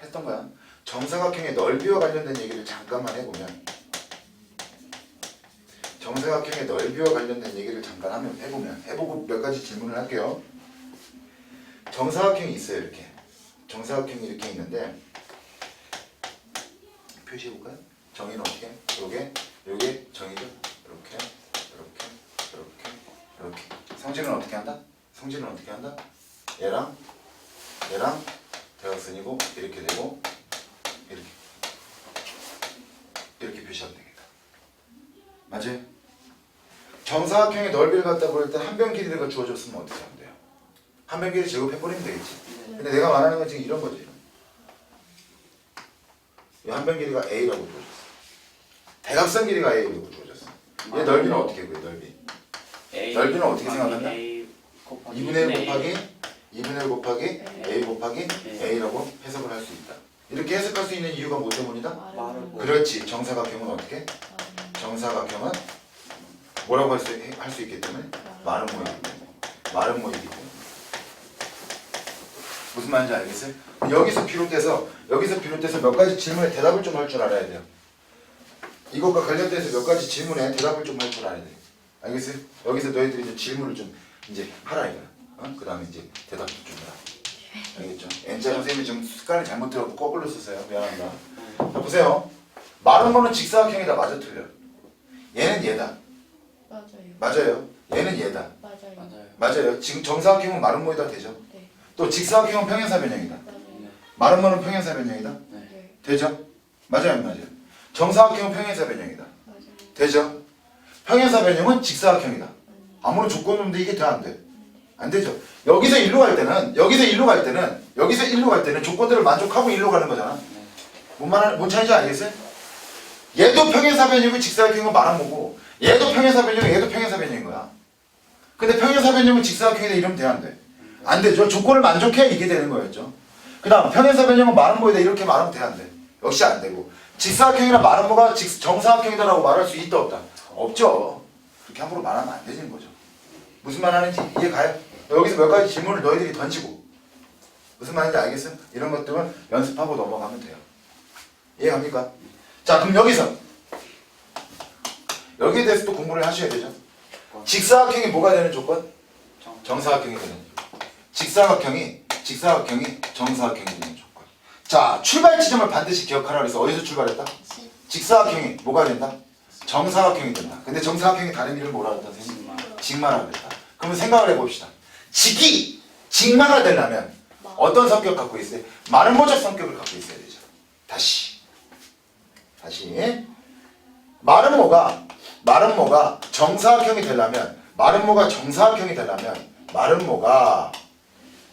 했던 거야. 정사각형의 넓이와 관련된 얘기를 잠깐만 해보면 해보고 몇 가지 질문을 할게요. 정사각형이 있어요. 이렇게 정사각형이 이렇게 있는데 표시해볼까요? 정의는 어떻게? 요게 정의죠. 이렇게 성질은 어떻게 한다? 얘랑 대각선이고 이렇게 되고 이렇게 표시하면 되겠다. 맞아요? 정사각형의 넓이를 갖다 볼 때 한 변 길이가 주어졌으면 어떻게 하면 돼요? 한 변 길이 제곱해버리면 되겠지. 근데 내가 말하는 건 지금 이런 거지. 이 한 변 길이가 A라고 주어졌어. 대각선 길이가 A라고 주어졌어. 얘 넓이는 어떻게 구해? 넓이. 넓이는 어떻게 생각한다? 2분의 1 곱하기 2분의 1 곱하기 A 곱하기 A라고 해석을 할 수 있다. 이렇게 해석할 수 있는 이유가 뭐 때문이다? 그렇지. 정사각형은 어떻게? 정사각형은 뭐라고 할 수 있기 때문에? 마른 모이기 때문에. 마른 모이기 때문에. 무슨 말인지 알겠어요? 여기서 비롯해서 몇 가지 질문에 대답을 좀 할 줄 알아야 돼요. 이것과 관련돼서 몇 가지 질문에 대답을 좀 할 줄 알아야 돼요. 알겠어요? 여기서 너희들이 이제 질문을 좀 이제 하라 이거야. 그 다음에 이제 대답도 좀 해라. 알겠죠? N자 선생님이 좀 습관을 잘못 들었고 거꾸로 썼어요. 미안합니다. 자, 보세요. 마른 거는 직사각형이다. 맞아 틀려? 얘는 얘다. 맞아요. 맞아요. 얘는 얘다. 맞아요. 맞아요. 지금 정사각형은 마른 모이다 되죠? 네. 또 직사각형은 평행사변형이다. 맞아요. 마른 거는 평행사변형이다. 네. 되죠? 맞아요, 안 맞아요? 정사각형은 평행사변형이다. 맞아요. 되죠? 평행사변형은 직사각형이다. 아무런 조건 없는데 이게 돼 안 돼? 안 되죠. 여기서 일로 갈 때는 조건들을 만족하고 일로 가는 거잖아. 뭔 차이인지 알겠어요? 얘도 평행사변형이고 직사각형이고 말한 거고, 얘도 평행사변형, 얘도 평행사변형인 거야. 근데 평행사변형은 직사각형이다 이러면 돼 안 돼? 안 되죠. 조건을 만족해야 이게 되는 거였죠. 그 다음 평행사변형은 말한 거이다 이렇게 말하면 돼 안 돼? 역시 안 되고. 직사각형이나 말한 거가 정사각형이다라고 말할 수 있다 없다? 없죠. 그렇게 함부로 말하면 안 되는 거죠. 무슨 말 하는지 이해 가요? 여기서 몇 가지 질문을 너희들이 던지고 무슨 말인지 알겠어요? 이런 것들은 연습하고 넘어가면 돼요. 이해 갑니까? 자, 그럼 여기에 대해서 또 공부를 하셔야 되죠. 직사각형이 뭐가 되는 조건? 정사각형이 되는 조건. 직사각형이 정사각형이 되는 조건. 자, 출발 지점을 반드시 기억하라 그래서 어디서 출발했다? 직사각형이 뭐가 된다? 정사각형이 된다. 근데 정사각형이 다른 이름을 뭐라 그랬다? 직마라 그랬다. 그러면 생각을 해봅시다. 직마가 되려면 어떤 성격 갖고 있어요? 마른 모적 성격을 갖고 있어야 되죠. 다시 마른 모가 정사각형이 되려면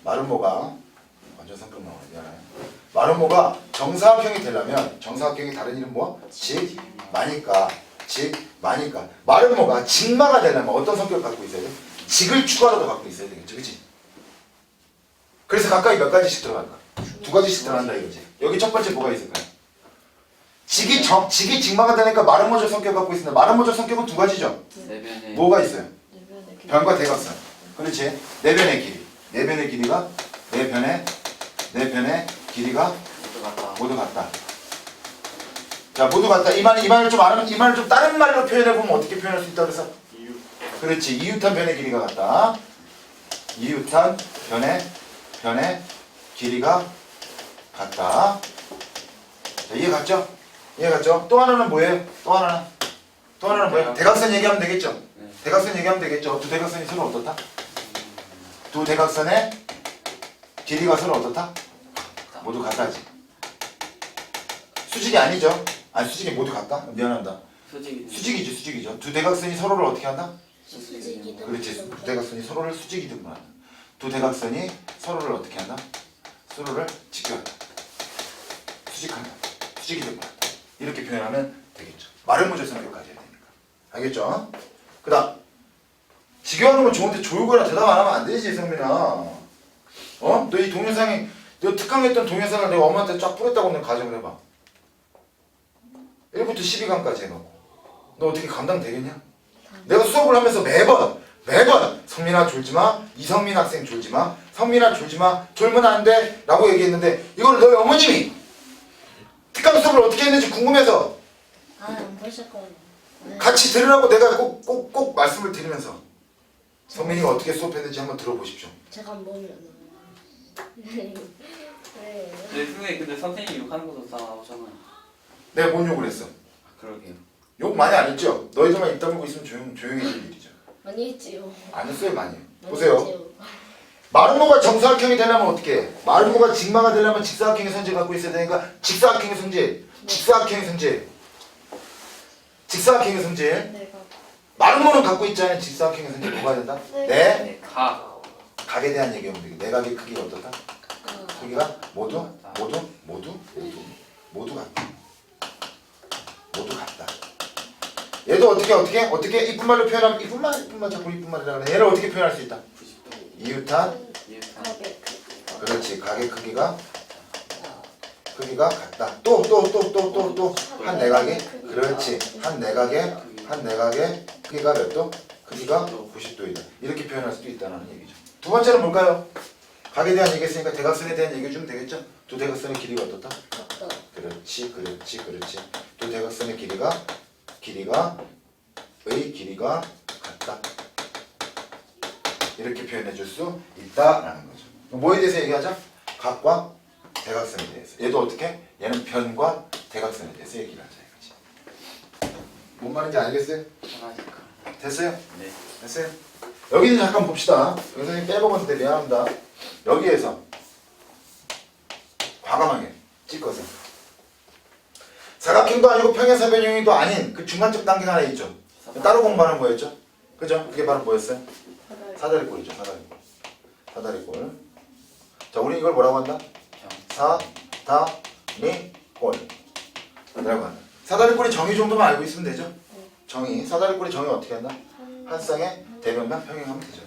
마른 모가 완전 성격 나오네. 미안해요. 마른 모가 정사각형이 되려면 정사각형이 다른 이름 뭐야? 직마니까 마른 모가 직마가 되려면 어떤 성격을 갖고 있어야 돼? 직을 추가로도 갖고 있어야 되겠죠. 그치? 그래서 각각이 몇 가지씩 들어갈까? 두 가지씩 들어간다 이거지. 여기 첫 번째 뭐가 있을까요? 직이 직마가 되니까 마른 모적 성격을 갖고 있습니다. 마른 모적 성격은 두 가지죠. 뭐가 있어요? 변과 대각선. 그렇지. 네 변의 길이가 모두 같다. 자, 모두 같다. 이 말을 좀 다른 말로 표현해 보면 어떻게 표현할 수 있다 그래서? 그렇지. 이웃한 변의 길이가 같다. 이웃한 변의 길이가 같다. 자, 이해 갔죠? 또 하나는 뭐예요? 또 하나는 뭐예요? 대각선 얘기하면 되겠죠? 두 대각선이 서로 어떻다? 두 대각선의 길이가 서로 어떻다? 모두 같다지. 수직이 아니죠? 아니, 수직이 모두 같다? 미안합니다. 수직이죠. 두 대각선이 서로를 어떻게 한다? 그렇지. 두 대각선이 서로를 수직이든 말한다. 두 대각선이 서로를 어떻게 한다? 서로를 직교한다. 수직이든 말한다. 이렇게 표현하면 되겠죠. 마른 모적 성격까지 해야 되니까. 알겠죠? 그 다음 직교하는 건 좋은데 조용거나 대답 안 하면 안 되지, 성민아. 너 이 동영상이 너 특강했던 동영상을 내가 엄마한테 쫙 뿌렸다고 하면 가정을 해봐. 1부터 12강까지 해놓고 너 어떻게 감당되겠냐? 내가 수업을 하면서 매번 성민아 졸지마, 이성민 학생 졸지마, 성민아 졸지마, 졸면 안돼 라고 얘기했는데 이걸 너희 어머님이 특강 수업을 어떻게 했는지 궁금해서 안 보실 거예요. 같이 들으라고 내가 꼭 말씀을 드리면서 성민이가 어떻게 수업했는지 한번 들어보십시오. 제가 안 보면 네. 근데 선생님이 욕하는 것도 다 나오잖아요. 내가 뭔 욕을 했어? 그러게요. 욕 많이 안 했죠? 너희들만 입 다물고 있으면 조용해질 일이죠. 많이 했지요. 안 했어요, 많이. 보세요. 마른 모가 정사각형이 되려면 어떻게 해? 마른 모가 직마가 되려면 직사각형의 성질을 갖고 있어야 되니까 직사각형의 성질. 내가 마른 모는 갖고 있잖아요. 직사각형의 성질 뭐가 된다? 네. 각에 대한 얘기하면 되겠다. 내각의 크기가 어떻다? 크기가 모두 같다. 얘도 어떻게 이쁜 말로 표현하면 이쁜 말 자꾸 이쁜 말이라 그래. 얘를 어떻게 표현할 수 있다? 90도. 이웃한 이웃한. 가게 그렇지 가게 크기가 같다. 또 한 내각의 그렇지 한 내각의 크기가 몇 도? 크기가 90도이다. 이렇게 표현할 수도 있다는 얘기죠. 두 번째는 뭘까요? 각에 대한 얘기했으니까 대각선에 대한 얘기 주면 되겠죠? 두 대각선의 길이가 어떻다? 같다. 그렇지. 두 대각선의 길이가 같다. 이렇게 표현해 줄 수 있다라는 거죠. 뭐에 대해서 얘기하자? 각과 대각선에 대해서. 얘도 어떻게? 얘는 편과 대각선에 대해서 얘기를 하자 이거지. 뭔 말인지 알겠어요? 하나니까. 됐어요? 네. 됐어요? 여기는 잠깐 봅시다. 여기 선생님 빼먹었는데 미안합니다. 여기에서 과감하게 찍어서 사각형도 아니고 평행사변형도 아닌 그 중간적 단계가 하나 있죠. 따로 공부하는 거였죠. 그죠? 그게 바로 뭐였어요? 사다리꼴이죠. 사다리꼴. 자, 우리 이걸 뭐라고 한다? 사다리꼴. 라고 한다. 사다리꼴의 정의 정도만 알고 있으면 되죠. 사다리꼴의 정의 어떻게 한다? 한 쌍의 대변만 평행하면 되죠.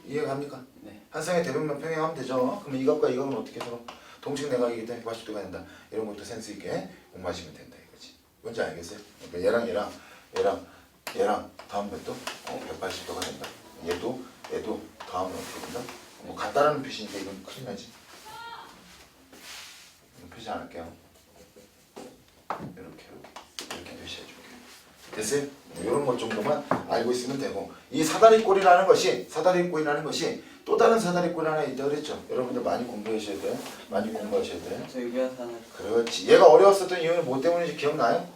이해갑니까? 네. 한 쌍의 대변만 평행하면 되죠. 그럼 이각과 이각은 어떻게 서로 동식 내각이기 때문에 180도가 된다. 이런 것도 센스 있게 공부하시면 된다 이거지. 뭔지 알겠어요? 그러니까 얘랑 다음 몇 도? 180도가 된다. 얘도 다음은 어떻게 된다? 뭐 같다라는 표시니까 이건 큰일 나지. 이건 표시 안 할게요. 이렇게 표시해 줄게요. 됐어요? 이런 것 정도만 알고 있으면 되고, 이 사다리꼴이라는 것이 또 다른 사다리꼴 하나 있다 그랬죠. 여러분들 많이 공부하셔야 돼요. 저 유비한 사는. 그렇지. 얘가 어려웠었던 이유는 뭐 때문인지 기억나요?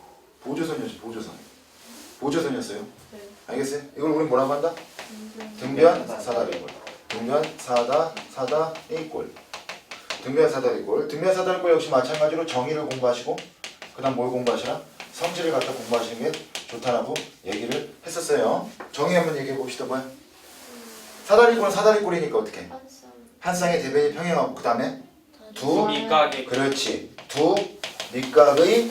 보조선이었어요. 네. 알겠어요? 이걸 우리 뭐라고 한다? 등변 사다리꼴. 등변 사다리꼴 역시 마찬가지로 정의를 공부하시고, 그 다음 뭘 공부하시나? 성질을 갖다 공부하시는 게 좋다라고 얘기를 했었어요. 정의 한번 얘기해 봅시다. 뭐야? 사다리꼴은 사다리꼴이니까 어떻게? 한 쌍의 대변이 평행하고, 그 다음에 두 밑각의. 그렇지. 두 밑각의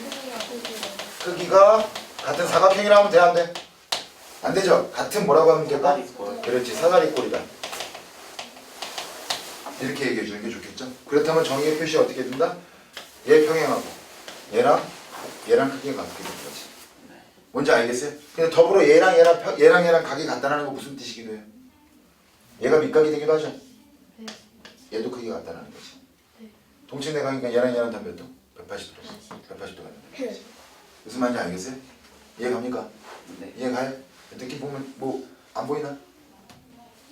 크기가 같은 사각형이라 하면 돼, 안 돼? 안 되죠? 같은 뭐라고 하면 될까? 사다리꼴. 그렇지, 사다리꼴이다. 이렇게 얘기해 주는 게 좋겠죠? 그렇다면 정의의 표시 어떻게 된다? 얘 평행하고 얘랑 크기가 같게 되는 거지. 뭔지 알겠어요? 근데 더불어 얘랑 각이 같다는 거 무슨 뜻이기도 해요? 얘가 밑각이 되기도 하죠? 얘도 크기가 같다는 거지. 동체 내각이니까 얘랑 다 몇 도? 180도가 된다는 거지. 무슨 말인지 알겠어요? 이해갑니까? 네. 이해가요? 느낌 보면 뭐 안 보이나?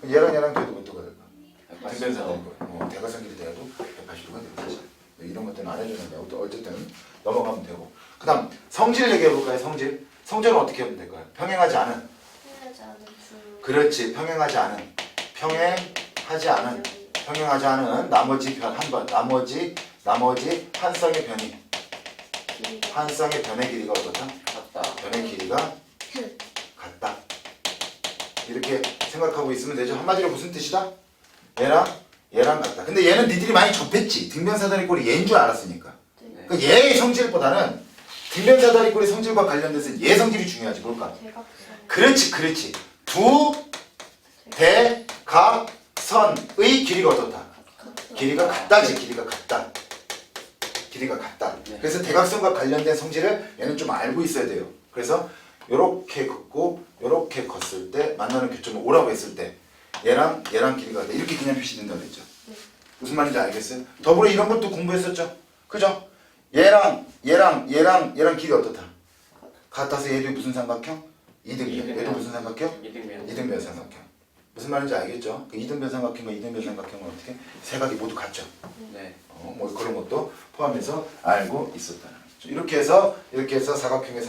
얘랑 걔도 몇 도가 될까? 등변사다리꼴. 대각선 길이 돼도 180도가 되는 거지. 이런 것들은 안 해주는데 어쨌든 넘어가면 되고. 그 다음 성질 얘기해볼까요? 성질은 어떻게 하면 될까요? 평행하지 않은. 그렇지. 평행하지 않은 나머지 한 쌍의 변의 길이가 어떻다? 같다. 변의 길이가 같다. 이렇게 생각하고 있으면 되죠. 한마디로 무슨 뜻이다? 얘랑 같다. 근데 얘는 니들이 많이 접했지. 등변사다리꼴이 얘인 줄 알았으니까. 네. 그러니까 얘의 성질보다는 등변사다리꼴의 성질과 관련돼서 얘 성질이 중요하지. 뭘까? 그렇지. 두 대각선의 길이가 어떻다? 길이가 같다지. 길이가 같다. 네. 그래서 대각선과 관련된 성질을 얘는 좀 알고 있어야 돼요. 그래서 요렇게 긋고 요렇게 걷을 때 만나는 교점을 O라고 했을 때 얘랑 길이가 같다. 이렇게 그냥 표시된다고 했죠. 무슨 말인지 알겠어요? 더불어 이런 것도 공부했었죠. 그죠? 얘랑 길이 어떻다? 같아서 얘도 무슨 삼각형? 이등변. 얘도 무슨 삼각형? 이등변 삼각형. 무슨 말인지 알겠죠? 그 이등변 삼각형과 이등변 삼각형은 어떻게? 세 각이 모두 같죠. 네. 뭐 그런 것도 포함해서 알고 있었다는 거죠. 이렇게 해서 사각형의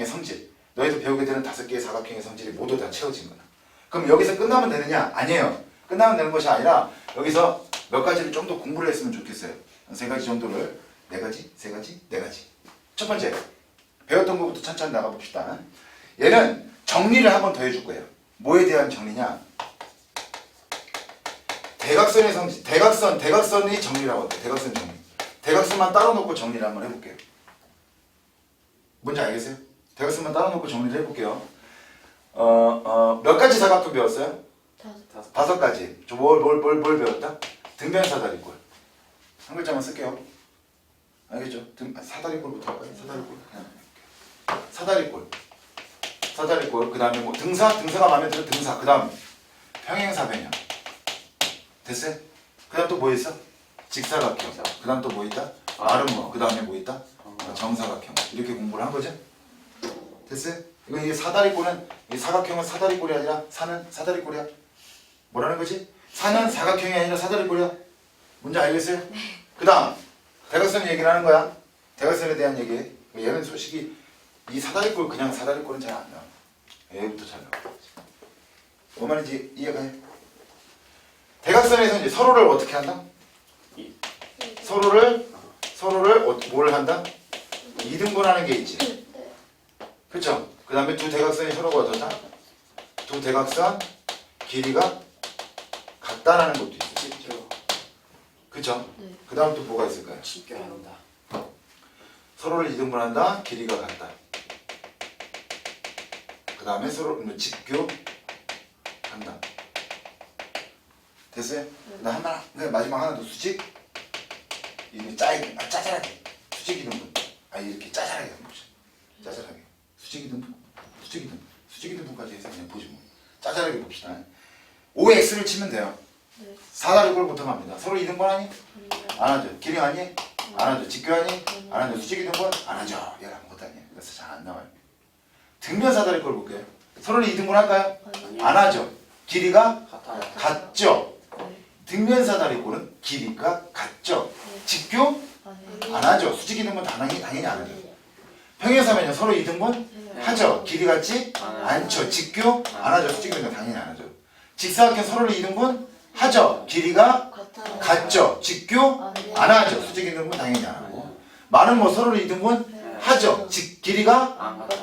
성질. 너희도 배우게 되는 5개의 사각형의 성질이 모두 다 채워진 거야. 그럼 여기서 끝나면 되느냐? 아니에요. 끝나면 되는 것이 아니라 여기서 몇 가지를 좀 더 공부를 했으면 좋겠어요. 3가지 정도를 4가지. 첫 번째 배웠던 것부터 천천히 나가봅시다. 얘는 정리를 한번 더 해줄 거예요. 뭐에 대한 정리냐? 대각선의 성질, 대각선의 정리라고 할게요. 대각선 정리. 대각선만 따로 놓고 정리를 한번 해볼게요. 뭔지 알겠어요? 대각선만 따라놓고 정리를 해볼게요. 몇 가지 사각형 배웠어요? 5가지. 뭘 배웠다? 등변 사다리꼴. 한 글자만 쓸게요. 알겠죠? 사다리꼴부터 할까요? 사다리꼴. 그 다음에 뭐 등사가 마음에 들어 등사. 그 다음 평행사변형. 됐어요? 그 다음 또 뭐 있어? 직사각형. 그 다음 또 뭐 있다? 아름모. 그 다음에 뭐 있다? 정사각형. 이렇게 공부를 한 거죠? 됐어요? 이게 사다리꼴은 이 사각형은 사다리꼴이 아니라 사는 사다리꼴이야. 뭐라는 거지? 사는 사각형이 아니라 사다리꼴이야. 뭔지 알겠어요? 그 다음 대각선 얘기를 하는 거야. 대각선에 대한 얘기. 얘는 솔직히 이 사다리꼴 그냥 사다리꼴은 잘 안 나와. 얘부터 잘 나와. 뭔 말인지 이해가 해? 대각선에서 이제 서로를 어떻게 한다? 서로를 뭘 한다? 이등분하는 게 있지. 그쵸? 그 다음에 두 대각선이 서로가 어떻다? 두 대각선 길이가 같다라는 것도 있어. 그쵸? 네. 그 다음 또 뭐가 있을까요? 직교한다. 서로를 이등분한다. 길이가 같다. 그 다음에 서로 직교한다. 됐어요? 그다음 마지막 하나 더 수직. 이게 짜잘하게 수직 이등분. 이렇게 짜잘하게 한번 보자. 짜잘하게 수직 이등분까지 해서 그냥 보지 뭐. 짜잘하게 봅시다. OX를 치면 돼요. 네. 사다리꼴부터 갑니다. 서로 이등분하니? 안 하죠. 길이하니? 안 하죠. 직교하니? 안 하죠. 수직 이등분? 안 하죠. 얘가 아무것도 아니에요. 그래서 잘 안 나와요. 등변 사다리꼴 볼게요. 서로는 이등분 할까요? 안 하죠. 길이가 같죠. 등변 사다리꼴은 길이가 같죠. 직교? 안 하죠. 수직 이등분 당연히 안 하죠. 평행사면요 서로 이등분 하죠. 길이 같지 않죠. 직교 안 하죠. 수직 이등분 당연히 안 하죠. 직사각형 서로를 이등분 하죠. 길이가 같죠. 직교 안 하죠. 수직 이등분 당연히 안 하고. 말은 뭐 서로를 이등분 하죠. 길이가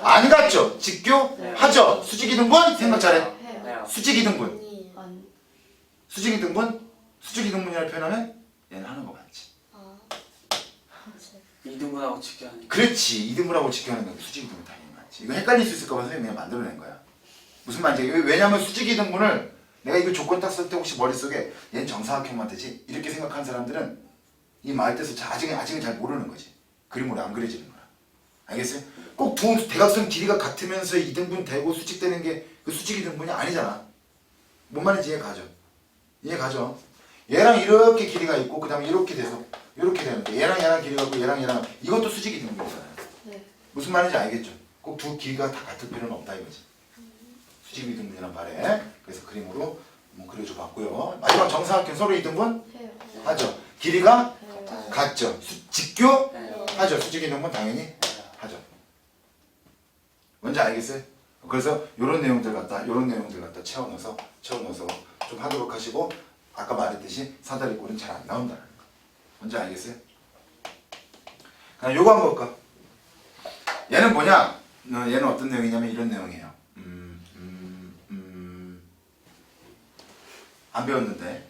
안 같죠. 직교 하죠. 수직 이등분 생각 잘해. 수직 이등분. 수직 이등분이라고 표현하면 얘는 하는 거 맞지. 이등분하고 직교하니까. 그렇지. 이등분하고 직교하는 건 수직 이등분 당연히 맞지. 이거 헷갈릴 수 있을까 봐 선생님이 그냥 만들어낸 거야. 무슨 말인지. 왜냐면 수직 이등분을 내가 이거 조건 딱 쓸 때 혹시 머릿속에 얘는 정사각형만 되지 이렇게 생각한 사람들은 이 말 뜻을 아직은 잘 모르는 거지. 그림으로 안 그려지는 거야. 알겠어요? 꼭 두 대각선 길이가 같으면서 이등분 되고 수직되는 게 그 수직 이등분이 아니잖아. 뭔 말인지 이해가죠? 얘랑 이렇게 길이가 있고 그 다음에 이렇게 돼서 이렇게 되는데 얘랑 길이가 있고 얘랑 이것도 수직 이등분이잖아요. 네. 무슨 말인지 알겠죠? 꼭 두 길이가 다 같을 필요는 없다 이거지. 수직 이등분이란 말에 그래서 그림으로 한번 그려줘 봤고요. 마지막 정사각형 서로 이등분 하죠. 길이가 같죠. 직교 하죠. 수직 이등분 당연히 하죠. 뭔지 알겠어요? 그래서 이런 내용들 갖다 채워넣어서 좀 하도록 하시고 아까 말했듯이 사다리꼴은 잘 안 나온다는 거. 뭔지 알겠어요? 그럼 요거 한번 볼까? 얘는 뭐냐? 얘는 어떤 내용이냐면 이런 내용이에요. 안 배웠는데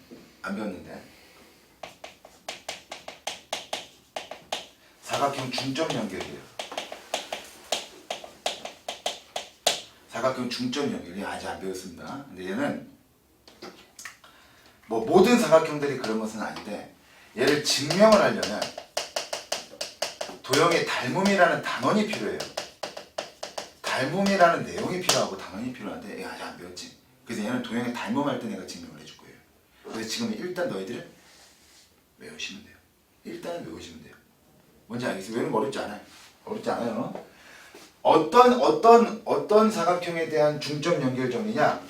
사각형 중점 연결이에요. 사각형 중점 연결이 아직 안 배웠습니다. 근데 얘는 뭐 모든 사각형들이 그런 것은 아닌데 얘를 증명을 하려면 도형의 닮음이라는 단원이 필요해요. 닮음이라는 내용이 필요하고 단원이 필요한데 얘가 아직 안 배웠지. 그래서 얘는 도형의 닮음할 때 내가 증명을 해줄 거예요. 그래서 지금 일단 너희들은 외우시면 돼요. 일단은 외우시면 돼요. 뭔지 알겠어요? 외우는 거 어렵지 않아요. 어렵지 않아요. 어떤 사각형에 대한 중점 연결이냐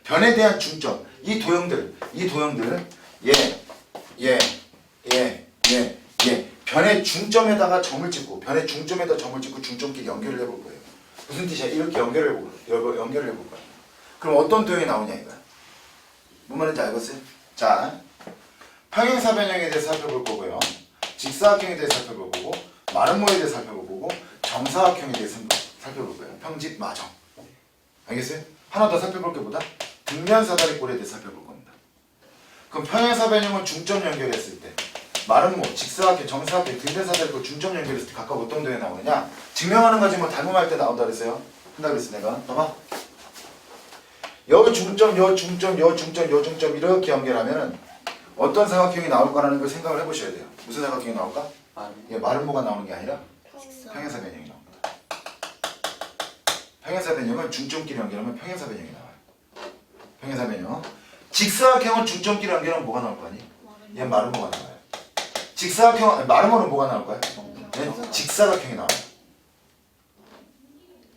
변에 대한 중점. 이 도형들은 변의 중점에다가 점을 찍고 중점끼리 연결을 해볼 거예요. 무슨 뜻이야? 이렇게 연결을 해볼 거야. 그럼 어떤 도형이 나오냐 이거야. 뭔 말인지 알겠어요? 자, 평행사변형에 대해서 살펴볼 거고요. 직사각형에 대해서 살펴볼 거고, 마름모에 대해서 살펴볼 거고, 정사각형에 대해서 살펴볼 거예요. 평집, 마정. 알겠어요? 하나 더 살펴볼 게 뭐다? 등변 사다리꼴에 대해서 살펴볼 겁니다. 그럼 평행사변형은 중점 연결했을 때 마름모, 직사각형, 정사각형, 등변사다리꼴 중점 연결했을 때 각각 어떤 도에 나오느냐? 증명하는 거지 뭐 닮음할 때 나온다 그랬어요. 한다 그랬어 내가. 봐봐. 여 중점, 여 중점, 여 중점, 여 중점 이렇게 연결하면은 어떤 사각형이 나올 거라는 걸 생각을 해보셔야 돼요. 무슨 사각형이 나올까? 이게 마름모가 나오는 게 아니라 평행사변형이 나옵니다. 평행사변형은 중점끼리 연결하면 평행사변형이 나와요. 평행사변형. 직사각형은 중점끼리 연결하면 뭐가 나올 거 아니? 얘는 마름모가 나와요. 직사각형, 마름모는 뭐가 나올 거야? 얘는 직사각형이 나와요.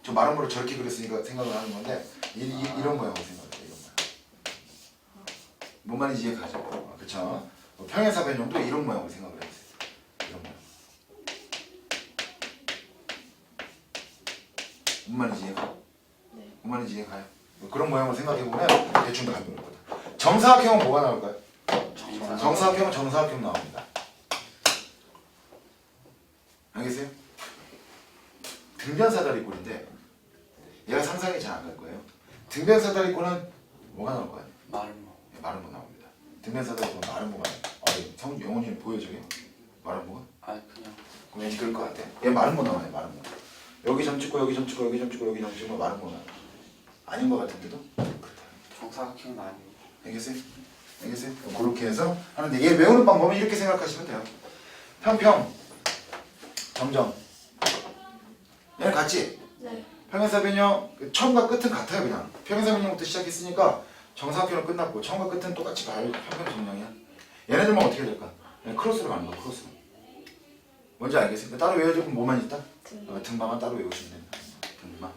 저 마름모를 저렇게 그렸으니까 생각을 하는 건데 이런 모양으로 생각을 해요. 이런 모양. 뭔 말인지 이해가죠? 그쵸? 평행사변형도 이런 모양으로 생각을 해요. 이런 모양. 뭔 말인지 이해가? 뭔 말인지 이해가요? 그런 모양으로 생각해보면 대충 다 알고 있는 거다. 정사각형은 뭐가 나올까요? 정사각형은 정사각형 나옵니다. 알겠어요? 등변사다리꼴인데 얘가 상상이 잘 안 갈 거예요. 등변사다리꼴은 뭐가 나올 거예요? 마름모. 마름모 나옵니다. 등변사다리꼴은 마름모가 나와요. 영훈이 보여 저게? 마름모가? 아니 그냥. 그럼 왠지 그럴 것 같아. 얘 마름모 나와요. 마름모. 여기 점 찍고 여기 점 찍고 여기 점 찍고 여기 점 찍고 마름모 나와요. 아닌 것 같은데도 그렇다. 정사각형은 아니고. 알겠어요? 알겠어요? 그렇게 해서 하는데 얘 외우는 방법은 이렇게 생각하시면 돼요. 평평, 점점. 얘는 같지? 네. 평행사변형 처음과 끝은 같아요 그냥. 평행사변형부터 시작했으니까 정사각형은 끝났고 처음과 끝은 똑같이 평평 점령이야. 얘네들만 어떻게 될까? 크로스로 가는 거야 크로스로. 뭔지 알겠어요? 따로 외워줄 건 뭐만 있다? 등반만 따로 외우시면 됩니다. 등반.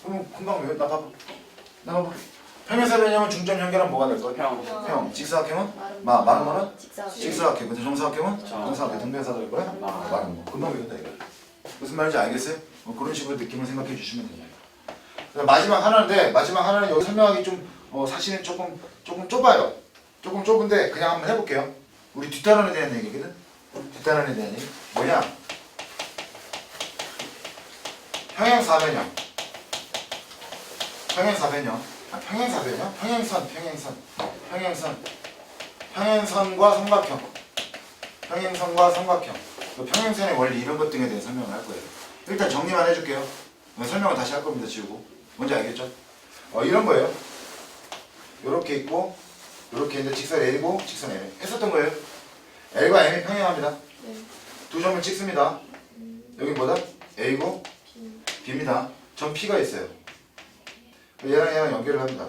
그럼 금방 외워. 나 봐봐. 나 봐봐. 평행사변형은 중점 연결하면 뭐가 될 거야? 평. 직사각형은? 마름모는? 직사각형. 근데 정사각형은? 정사각형. 등변사다리 거야? 마름모. 금방 외운다 이거. 무슨 말인지 알겠어요? 그런 식으로 느낌을 생각해 주시면 됩니다. 마지막 하나인데 마지막 하나는 여기 설명하기 좀 사실은 조금 좁아요. 조금 좁은데 그냥 한번 해볼게요. 우리 뒷단원에 대한 얘기거든. 뒷단원에 대한 얘기 뭐냐? 평행사변형. 평행사변형. 평행사변형? 평행선과 삼각형. 평행선과 삼각형. 평행선의 원리 이런 것 등에 대해 설명을 할 거예요. 일단 정리만 해줄게요. 설명을 다시 할 겁니다. 지우고. 뭔지 알겠죠? 이런 거예요. 요렇게 있고 요렇게 있는데 직선 L이고 직선 L 했었던 거예요. L과 M이 평행합니다. 두 점을 찍습니다. 여기 뭐다? A고 B입니다. 점 P가 있어요. 얘랑 얘랑 연결을 합니다.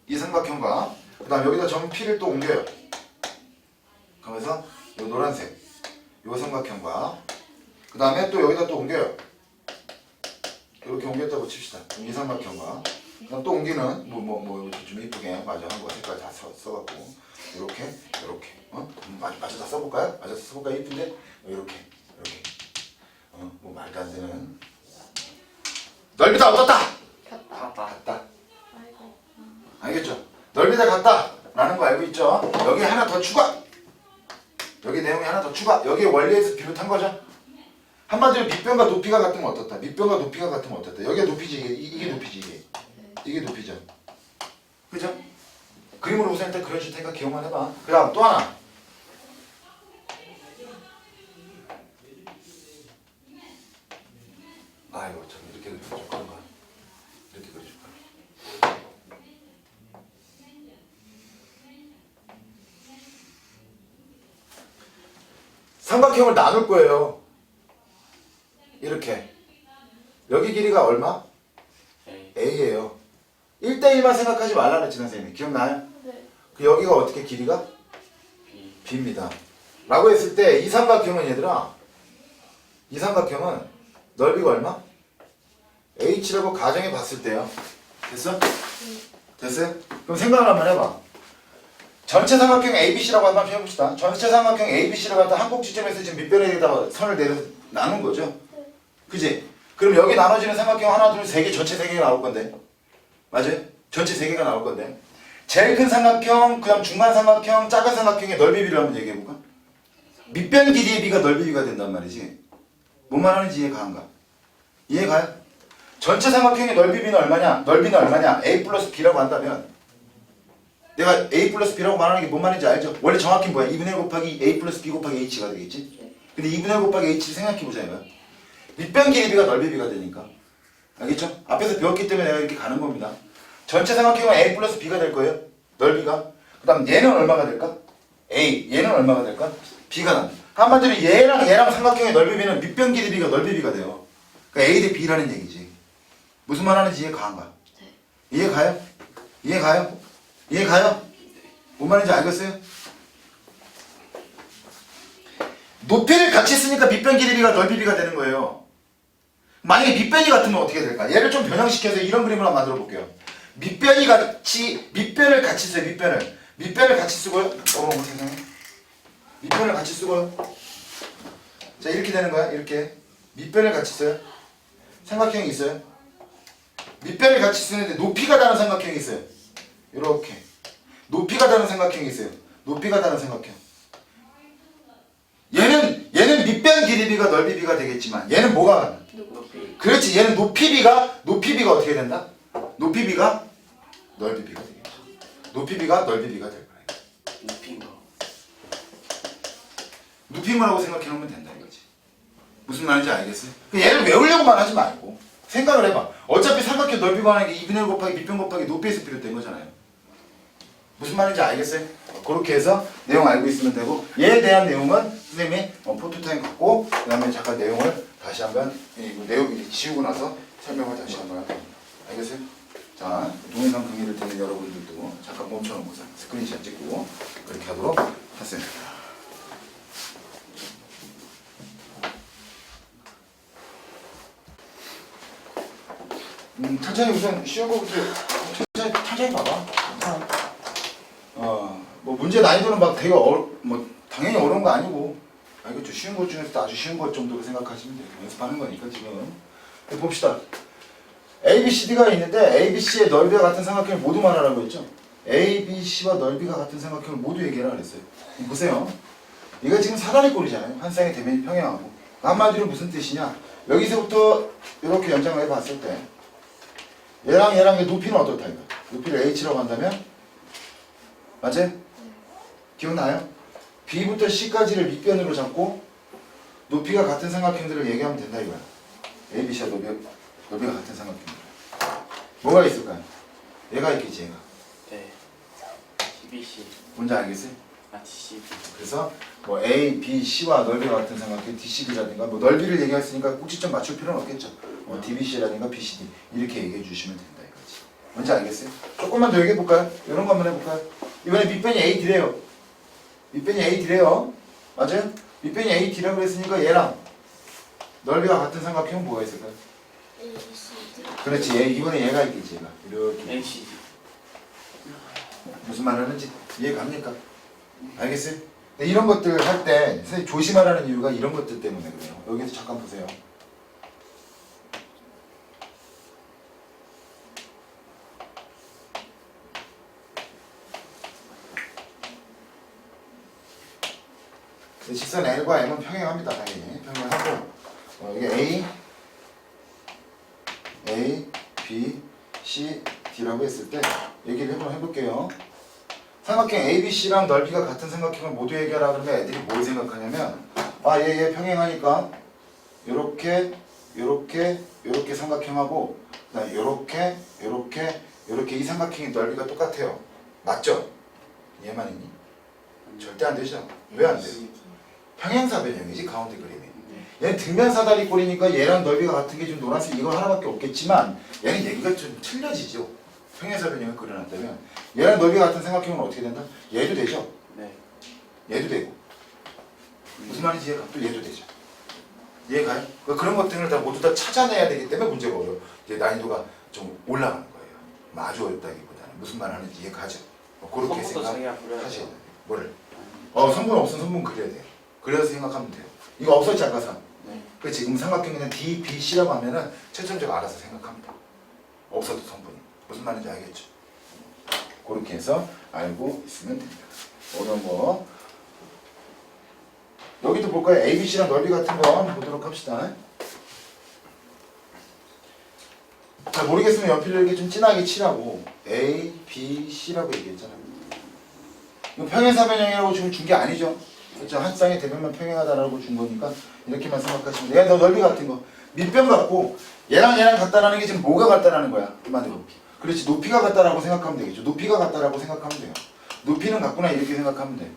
이 삼각형과 그 다음 여기다 점 P를 또 옮겨요. 그러면서 요 노란색 요 삼각형과 그 다음에 또 여기다 또 옮겨요. 이렇게 옮겼다고 칩시다. 이 삼각형과 그다음 또 옮기는 뭐 이렇게 좀 이쁘게 마저 한거 색깔 다 써갖고 이렇게 마저 다 써볼까요? 마저 써볼까요? 이쁜데 이렇게 뭐 말도 안 되는 넓이다 어떻다? 같다. 알겠죠? 넓이다 같다 라는 거 알고 있죠? 여기 하나 더 추가. 여기 내용이 하나 더 추가. 여기 원리에서 비롯한 거죠. 한마디로 밑변과 높이가 같으면 어떻다? 밑변과 높이가 같으면 어떻다? 여기가 높이지 이게 높이지 이게 높이죠. 그죠? 그림으로 우선 일단 그려줄 테니까 기억만 해봐. 그 다음 또 하나. 아이고 참 이렇게 그려줄 건가? 이렇게 그려줄 거야. 삼각형을 나눌 거예요. 이렇게. 여기 길이가 얼마? A예요. 1대1만 생각하지 말라 그랬지 선생님이. 기억나요? 네. 그 여기가 어떻게 길이가? B입니다. 라고 했을 때 이 삼각형은 얘들아 이 삼각형은 넓이가 얼마? H라고 가정해 봤을 때요. 됐어? 됐어요? 그럼 생각을 한번 해봐. 전체 삼각형 ABC라고 한번 해봅시다. 전체 삼각형 ABC를 갖다 한 꼭지점에서 지금 밑변에다가 선을 내려 나눈 거죠. 그지? 그럼 여기 나눠지는 삼각형 하나, 둘, 세 개, 전체 세 개가 나올 건데. 맞아요? 전체 세 개가 나올 건데. 제일 큰 삼각형, 그 다음 중간 삼각형, 작은 삼각형의 넓이 비를 한번 얘기해볼까? 밑변 길이의 비가 넓이 비가 된단 말이지. 뭔 말하는지 이해가 안 가? 이해가요? 전체 삼각형의 넓이 비는 얼마냐? 넓이는 얼마냐? A 플러스 B라고 한다면 내가 A 플러스 B라고 말하는 게 뭔 말인지 알죠? 원래 정확히 뭐야? 2분의 1 곱하기 A 플러스 B 곱하기 H가 되겠지? 근데 2분의 1 곱하기 H를 생각해보자 이거야. 밑변 길이비가 넓이비가 되니까. 알겠죠? 앞에서 배웠기 때문에 내가 이렇게 가는 겁니다. 전체 삼각형은 A 플러스 B가 될 거예요. 넓이가. 그 다음 얘는 얼마가 될까? A. 얘는 얼마가 될까? B가 나. 한마디로 얘랑 삼각형의 넓이비는 밑변 길이비가 넓이비가 돼요. 그러니까 A 대 B라는 얘기지. 무슨 말 하는지 이해 가안가? 이해 가요? 이해 가요? 이해 가요? 뭔 말인지 알겠어요? 높이를 같이 쓰니까 밑변 길이비가 넓이비가 되는 거예요. 만약에 밑변이 같으면 어떻게 될까? 얘를 좀 변형시켜서 이런 그림을 한번 만들어 볼게요. 밑변을 같이 써요. 밑변을 같이 쓰고요. 세상에. 밑변을 같이 쓰고요. 자, 이렇게 되는 거야. 이렇게 밑변을 같이 써요. 삼각형이 있어요. 밑변을 같이 쓰는데 높이가 다른 삼각형이 있어요. 이렇게 높이가 다른 삼각형이 있어요. 높이가 다른 삼각형. 얘는 밑변 길이비가 넓이비가 되겠지만 얘는 뭐가? 높이. 그렇지. 얘는 높이비가 어떻게 된다? 높이비가 넓이비가 되겠죠. 높이비가 넓이비가 될 거예요. 높인 거. 높인 거라고 생각해 놓으면 된다 이거지. 무슨 말인지 알겠어요? 얘를 외우려고만 하지 말고 생각을 해봐. 어차피 삼각형 넓이 구하는 게 2분의 1 곱하기 밑변 곱하기 높이에서 비롯된 거잖아요. 무슨 말인지 알겠어요? 그렇게 해서 내용 알고 있으면 되고 얘에 대한 내용은 선생님이 포토타임 갖고 그 다음에 잠깐 내용을 다시 한번 내용 지우고 나서 설명을 다시 한번 할 겁니다. 알겠어요? 자, 동영상 강의를 듣는 여러분들도 잠깐 멈춰놓고서 스크린샷 찍고 그렇게 하도록 하겠습니다. 천천히 우선 쉬운 거부터 천천히 봐봐. 뭐 문제 난이도는 막 되게 뭐 당연히 어려운 거 아니고 알겠죠? 쉬운 것 중에서도 아주 쉬운 것 정도로 생각하시면 돼요. 연습하는 거니까 지금. 봅시다. A, B, C, D가 있는데 A, B, C의 넓이가 같은 삼각형을 모두 말하라고 했죠? A, B, C와 넓이가 같은 삼각형을 모두 얘기하라 그랬어요. 보세요. 이거 지금 사다리 꼴이잖아요. 한 쌍의 대면이 평행하고. 한마디로 무슨 뜻이냐? 여기서부터 이렇게 연장을 해봤을 때 얘랑 높이는 어떻다 이거? 높이를 H라고 한다면 맞아요? 기억나요? B부터 C까지를 밑변으로 잡고 높이가 같은 삼각형들을 얘기하면 된다 이거야. A, B, C와 높이가 같은 삼각형들. 뭐가 있을까요? 얘가 있겠지 얘가. 네. TBC. 뭔지 알겠어요? TCB. 그래서 뭐 A, B, C와 넓이가 같은 삼각형 DCB라든가 뭐 넓이를 얘기했으니까 꼭지점 맞출 필요는 없겠죠. DBC라든가 BCD 이렇게 얘기해 주시면 된다 이거지. 뭔지 알겠어요? 조금만 더 얘기해 볼까요? 이런 거 한번 해볼까요? 이번에 밑변이 AD래요. 밑변이 AD래요. 맞아요? 밑변이 AD라고 그랬으니까 얘랑 넓이가 같은 삼각형은 뭐가 있을까요? A, C, D. 그렇지. 이번에 얘가 있겠지 얘가. 이렇게. NCD. 무슨 말 하는지 이해 갑니까? 알겠어요? 근데 이런 것들 할 때 선생님 조심하라는 이유가 이런 것들 때문에 그래요. 여기서 잠깐 보세요. 직선 L과 M은 평행합니다. 당연히 평행하고 이게 A, B, C, D라고 했을 때 얘기를 한번 해볼게요. 삼각형 ABC랑 넓이가 같은 삼각형을 모두 얘기하라 그러면 애들이 뭘 생각하냐면 얘 평행하니까 요렇게 삼각형하고 그다음에 요렇게 이 삼각형의 넓이가 똑같아요. 맞죠? 얘만 있니? 절대 안 되죠? 왜 안 돼요? 평행사변형이지 가운데 그림이. 얘는 등변 사다리 꼴이니까 얘랑 넓이가 같은 게 좀 노란색 이거 하나밖에 없겠지만 얘는 얘기가 좀 틀려지죠. 평행사변형을 그려놨다면 얘랑 넓이가 같은 삼각형은 어떻게 된다? 얘도 되죠? 네. 얘도 되고 무슨 말인지 이해가? 또 얘도 되죠. 이해가요? 그런 것들을 다 모두 다 찾아내야 되기 때문에 문제가 어려워. 이제 난이도가 좀 올라가는 거예요. 아주 어렵다기보다는 무슨 말 하는지 이해가죠? 그렇게 생각하셔야 돼요. 뭐를? 선분 없으면 선분 그려야 돼요. 그래서 생각하면 돼요. 이거 없었지 아까 사. 네. 그 지금 삼각형 그냥 D, B, C라고 하면은 최첨자가 알아서 생각합니다. 없어도 성분이. 무슨 말인지 알겠죠? 그렇게 해서 알고 있으면 됩니다. 어려운 거. 여기도 볼까요? A, B, C랑 넓이 같은 거 한번 보도록 합시다. 잘 모르겠으면 연필로 이렇게 좀 진하게 칠하고 A, B, C라고 얘기했잖아요. 이거 평행사변형이라고 지금 준 게 아니죠. 그렇죠? 한 쌍의 대변만 평행하다라고 준 거니까 이렇게만 생각하시면 돼요. 얘가 넓이 같은 거 밑변 같고 얘랑 같다라는 게 지금 뭐가 같다라는 거야. 한마디로. 그렇지. 높이가 같다라고 생각하면 되겠죠. 높이가 같다라고 생각하면 돼요. 높이는 같구나 이렇게 생각하면 돼.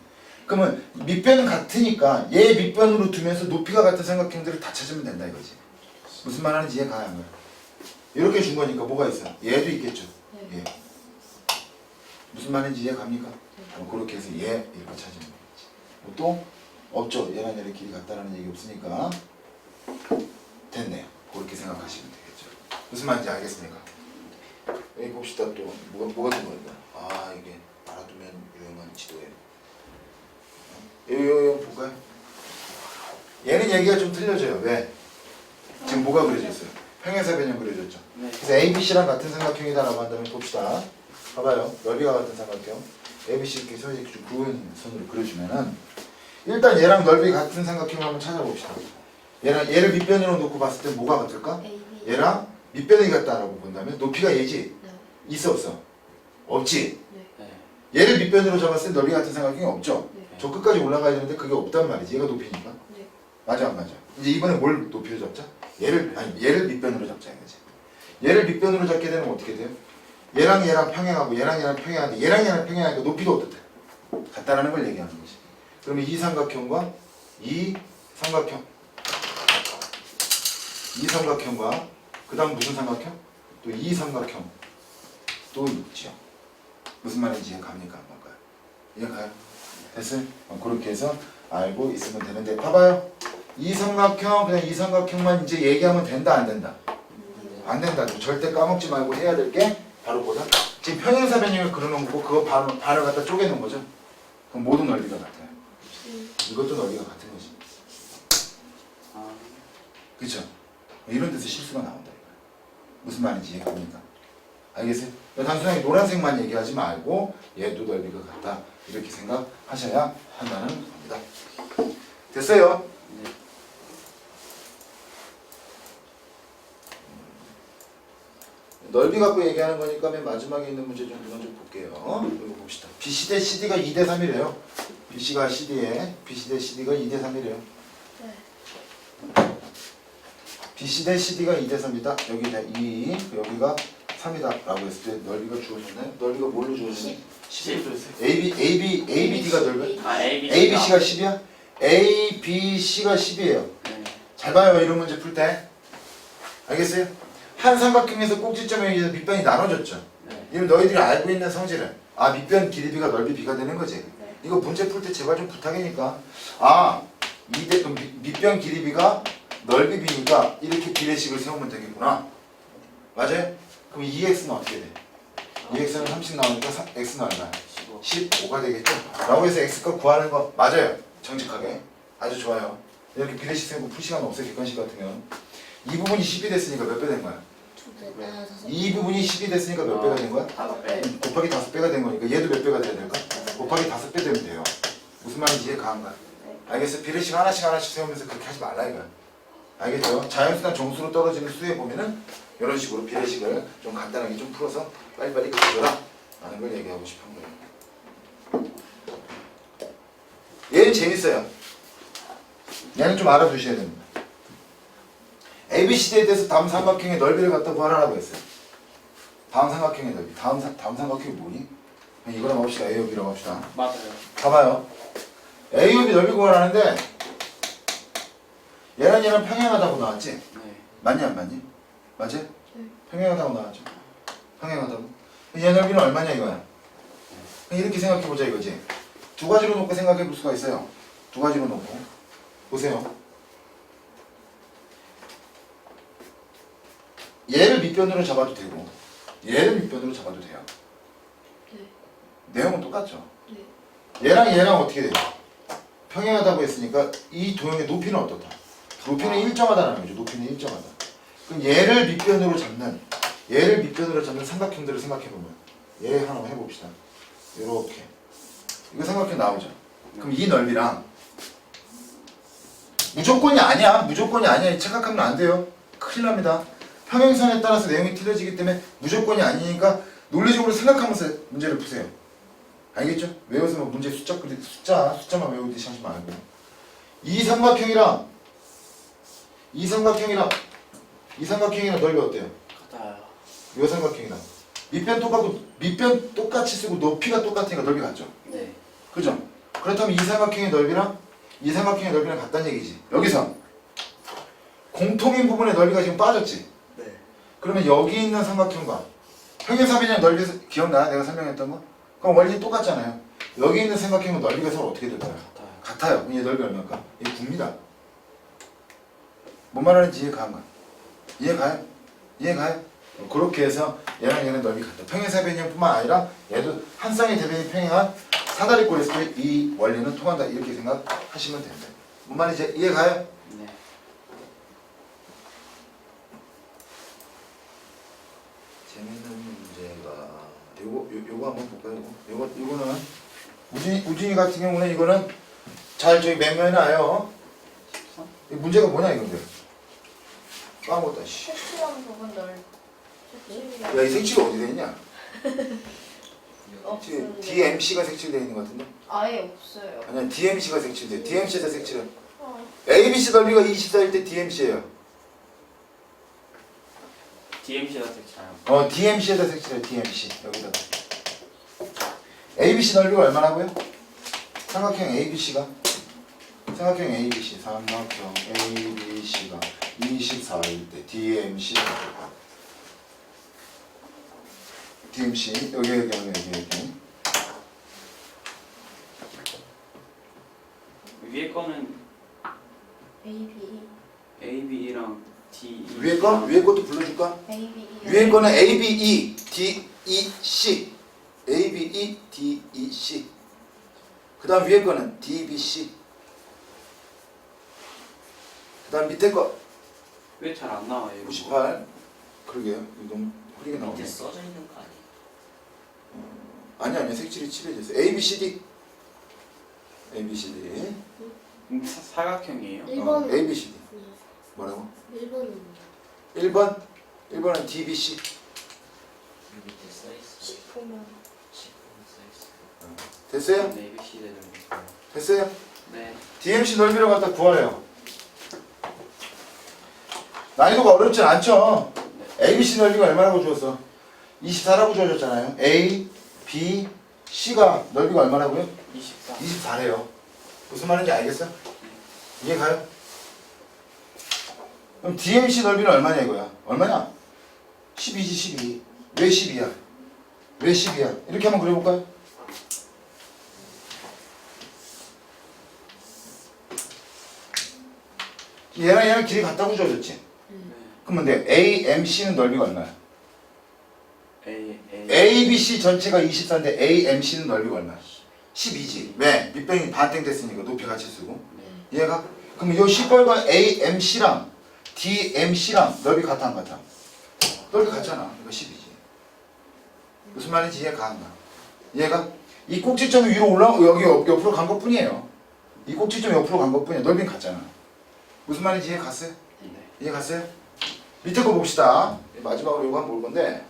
그러면 밑변은 같으니까 얘 밑변으로 두면서 높이가 같은 삼각형들을 다 찾으면 된다 이거지. 무슨 말 하는지 이해가 가는 거야. 이렇게 준 거니까 뭐가 있어? 얘도 있겠죠. 얘. 무슨 말인지 이해 갑니까? 그렇게 해서 얘 이렇게 찾으면 되겠지. 또 없죠. 얘랑 얘랑 길이 같다라는 얘기 없으니까 됐네요. 그렇게 생각하시면 되겠죠. 무슨 말인지 알겠습니까? 여기 봅시다. 또 뭐가 된 거야? 아 이게 알아두면 유용한 지도예요. 이거 볼까요? 얘는 얘기가 좀 틀려져요. 왜? 지금 뭐가 그려져 있어요? 평행사변형 그려졌죠. 네. 그래서 ABC랑 같은 삼각형이다라고 한다면 봅시다. 봐봐요. 넓이가 같은 삼각형. ABC 이렇게 서로 이렇게 좀 구운 선으로 그려주면은 일단 얘랑 넓이 같은 삼각형을 한번 찾아봅시다. 얘를 밑변으로 놓고 봤을 때 뭐가 같을까? AB. 얘랑 밑변이 같다라고 본다면 높이가 얘지? 네. 있어 없어? 없지? 네. 얘를 밑변으로 잡았을 때 넓이 같은 삼각형이 없죠? 네. 저 끝까지 올라가야 되는데 그게 없단 말이지. 얘가 높이니까. 네. 맞아 안 맞아? 이제 이번에 뭘 높이로 잡자? 얘를 밑변으로 잡자 이거지. 얘를 밑변으로 잡게 되면 어떻게 돼요? 얘랑 평행하고 얘랑 평행하는데 얘랑 평행하니까 높이도 어떻대? 같다라는 걸 얘기하는 거지. 그러면 이 삼각형과 이 삼각형과 그 다음 무슨 삼각형? 또 이 삼각형 또 있죠. 무슨 말인지 이해 갑니까? 안 갈까요? 이해 가요? 됐어요? 그렇게 해서 알고 있으면 되는데 봐봐요. 이 삼각형 그냥 이 삼각형만 이제 얘기하면 된다 안 된다? 안 된다. 절대 까먹지 말고 해야 될 게 바로 뭐다? 지금 평행사변형을 그려놓은 거고 그거 반을 갖다 쪼개놓은 거죠. 그럼 모든 넓이가 같아요. 이것도 넓이가 같은 거지. 아, 그렇죠? 이런 데서 실수가 나온다 이거야. 무슨 말인지 이해갑니까? 알겠어요? 단순하게 노란색만 얘기하지 말고 얘도 넓이가 같다 이렇게 생각하셔야 한다는 겁니다. 됐어요? 네. 넓이 갖고 얘기하는 거니까 맨 마지막에 있는 문제 좀 먼저 볼게요. 이거 봅시다. BC 대 CD가 2대 3이래요. BC가 CD에 BC 대 CD가 2대 3이래요. 네. BC 대 CD가 2대 3이다. 여기가 2, 여기가 3이다 라고 했을 때 넓이가 주어졌나요? 넓이가 뭘로 주어졌나요? 10으로 주어졌어요. ABD가 넓이? 아, ABC가 10이야? ABC가 10이에요. 네. 잘 봐요. 이런 문제 풀 때. 알겠어요? 한 삼각형에서 꼭지점에 의해서 밑변이 나눠졌죠. 네. 이건 너희들이 알고 있는 성질은 밑변 길이 B가 넓이 B가 되는 거지. 네. 이거 문제 풀 때 제발 좀 부탁이니까 밑변 길이 B가 넓이 B니까 이렇게 비례식을 세우면 되겠구나. 맞아요? 그럼 2x는 어떻게 돼? 2x는 30 나오니까 x는 얼마야? 15. 15가 되겠죠? 라고 해서 x값 구하는 거 맞아요. 정직하게. 아주 좋아요. 이렇게 비례식 세우고 풀 시간 없어요. 객관식 같은 경우는. 이 부분이 10이 됐으니까 몇 배 된 거야? 이 부분이 10이 됐으니까 몇 배가 된 거야? 5배. 곱하기 5배가 된 거니까 얘도 몇 배가 돼야 될까? 곱하기 5배 되면 돼요. 무슨 말인지 이해 가는 거야? 알겠어? 비례식 하나씩 세우면서 그렇게 하지 말라 이거야. 알겠죠? 자연수나 정수로 떨어지는 수에 보면은 이런 식으로 비례식을 좀 간단하게 좀 풀어서 빨리빨리 가져라 라는 걸 얘기하고 싶은 거예요. 얘는 재밌어요. 얘는 좀 알아두셔야 됩니다. ABCD에 대해서 다음 삼각형의 넓이를 갖다 구하라고 했어요. 다음 삼각형의 넓이. 다음 삼각형이 뭐니? 그냥 이거랑 합시다. A, B라고 합시다. 맞아요. 봐봐요. A, B 넓이 구하라는데 얘랑 평행하다고 나왔지? 네. 맞니 안 맞니? 맞지? 네. 평행하다고 나왔죠? 평행하다고. 얘 넓이는 얼마냐 이거야? 그냥 이렇게 생각해보자 이거지. 두 가지로 놓고 생각해볼 수가 있어요. 두 가지로 놓고. 보세요. 얘를 밑변으로 잡아도 되고 얘를 밑변으로 잡아도 돼요. 네. 내용은 똑같죠. 네. 얘랑 어떻게 돼요? 평행하다고 했으니까 이 도형의 높이는 어떻다? 높이는 일정하다는 거죠. 높이는 일정하다. 그럼 얘를 밑변으로 잡는 삼각형들을 생각해보면 얘 하나 해봅시다. 이렇게 이거 삼각형 나오죠. 그럼 이 넓이랑 무조건이 아니야. 착각하면 안 돼요. 큰일 납니다. 평행선에 따라서 내용이 틀려지기 때문에 무조건이 아니니까 논리적으로 생각하면서 문제를 푸세요. 알겠죠? 외워서 뭐 문제 숫자만 외우듯이 하지 말고 이 삼각형이랑 넓이 어때요? 같아요. 요 삼각형이랑 밑변 똑같이 쓰고 높이가 똑같으니까 넓이 같죠? 네. 그죠? 그렇다면 이 삼각형의 넓이랑 같다는 얘기지. 여기서 공통인 부분의 넓이가 지금 빠졌지? 네. 그러면 여기 있는 삼각형과 평행사변형 넓이 기억나? 내가 설명했던 거? 그럼 원리 똑같잖아요. 여기 있는 삼각형은 넓이가 서로 어떻게 될까요? 같아요. 같아요. 얘 넓이 얼마일까? 얘 9입니다. 뭔 말하는지 이해가는가? 이해가요? 그렇게 해서 얘는 넓이 같다. 평행사변형뿐만 아니라 얘도 한 쌍의 대변이 평행한 사다리꼴 했을 때 이 원리는 통한다. 이렇게 생각하시면 됩니다. 뭔 말인지 이해가요? 네. 재밌는 문제가 요거 한번 볼까요? 요거는 우진이 같은 경우는 이거는 잘 저기 몇 면이 나요. 이 문제가 뭐냐 이건데? 까먹었다. 씨. 색칠한 부분 넓. 색칠이 야, 이 색칠이 어디 돼 있냐? 지금 없는데. DMC가 색칠되어 있는 것 같은데? 아예 없어요. 아니야, DMC가 색칠돼. DMC에서 색칠해. 어. ABC 넓이가 24일 때 DMC예요. DMC가 색칠해요. DMC에다 색칠해. DMC 여기다가. ABC 넓이가 얼마나고요? 삼각형 ABC가 삼각형 ABC가 24일 때 DMC 여기 위에 거는 A B AB랑 D. 위에 것도 불러줄까? A B 위에 거는 ABE, DEC, ABE, DEC. 그 다음 위에 거는 DBC. 그 다음 밑에 거 왜 잘 안 나와요? 이거? 98. 그러게요. 이거 너무 흐리게 나오네. 밑에 써져 있는 거 아니에요? 아니야. 색칠이 칠해졌어. ABCD. ABCD. 사각형이에요? 일본. ABCD. 뭐라고? 1번입니다. 1번은 DBC. 여기 밑에 써 있어. 10분은 10분 써 있어. 됐어요? 네, ABC 되는 거. 됐어요? 네. DMC 넓이를 갖다 구하래요. 난이도가 어렵진 않죠? ABC 넓이가 얼마라고 주었어? 24라고 주어졌잖아요. A, B, C가 넓이가 얼마라고요? 24. 24래요. 무슨 말인지 알겠어? 이해가요? 그럼 DMC 넓이는 얼마냐 이거야? 얼마냐? 12지 12. 왜 12야? 왜 12야? 이렇게 한번 그려볼까요? 얘랑 길이 같다고 주어졌지? 네. 그러면 근데 AMC는 넓이가 얼마야? A. ABC 전체가 24인데 AMC는 넓이가 얼마야? 12지. 왜? 밑변이 반땡 됐으니까 높이 같이 쓰고. 네. 얘가? 그럼 이 시뻘건 AMC랑 DMC랑 넓이 같아 안 같아? 넓이 같잖아. 이거 10이지. 무슨 말인지 이해가 안 가. 얘가 이 꼭지점이 위로 올라오고 여기 옆으로 간 것 뿐이에요. 이 꼭지점이 옆으로 간 것 뿐이야. 넓이는 같잖아. 무슨 말인지 이해 갔어요? 네. 이해 갔어요? 밑에 거 봅시다. 마지막으로 이거 한번 볼 건데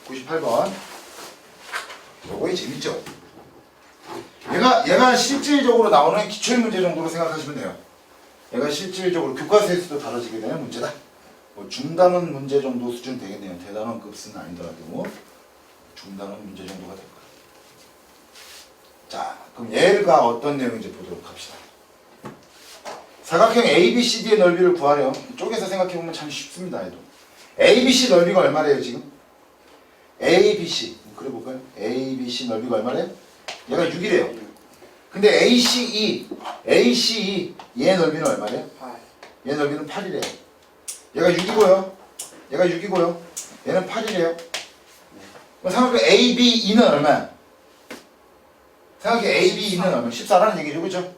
98번. 요거이 재밌죠? 얘가 실질적으로 나오는 기출 문제 정도로 생각하시면 돼요. 얘가 실질적으로 교과서에서도 다뤄지게 되는 문제다. 뭐 중단원 문제 정도 수준 되겠네요. 대단원급은 아니더라도 중단원 문제 정도가 될 거예요. 자, 그럼 얘가 어떤 내용인지 보도록 합시다. 사각형 ABCD의 넓이를 구하렴. 쪼개서 생각해보면 참 쉽습니다. 얘도. ABC 넓이가 얼마래요 지금? ABC 그려볼까요? ABC 넓이가 얼마래요? 얘가 6이래요. 근데 ACE 얘 넓이는 얼마래요? 8. 얘 넓이는 8이래요. 얘가 6이고요. 얘는 8이래요. 그럼 삼각형 ABE는 얼마야? 삼각형 ABE는 얼마야? 14라는 얘기죠. 그죠?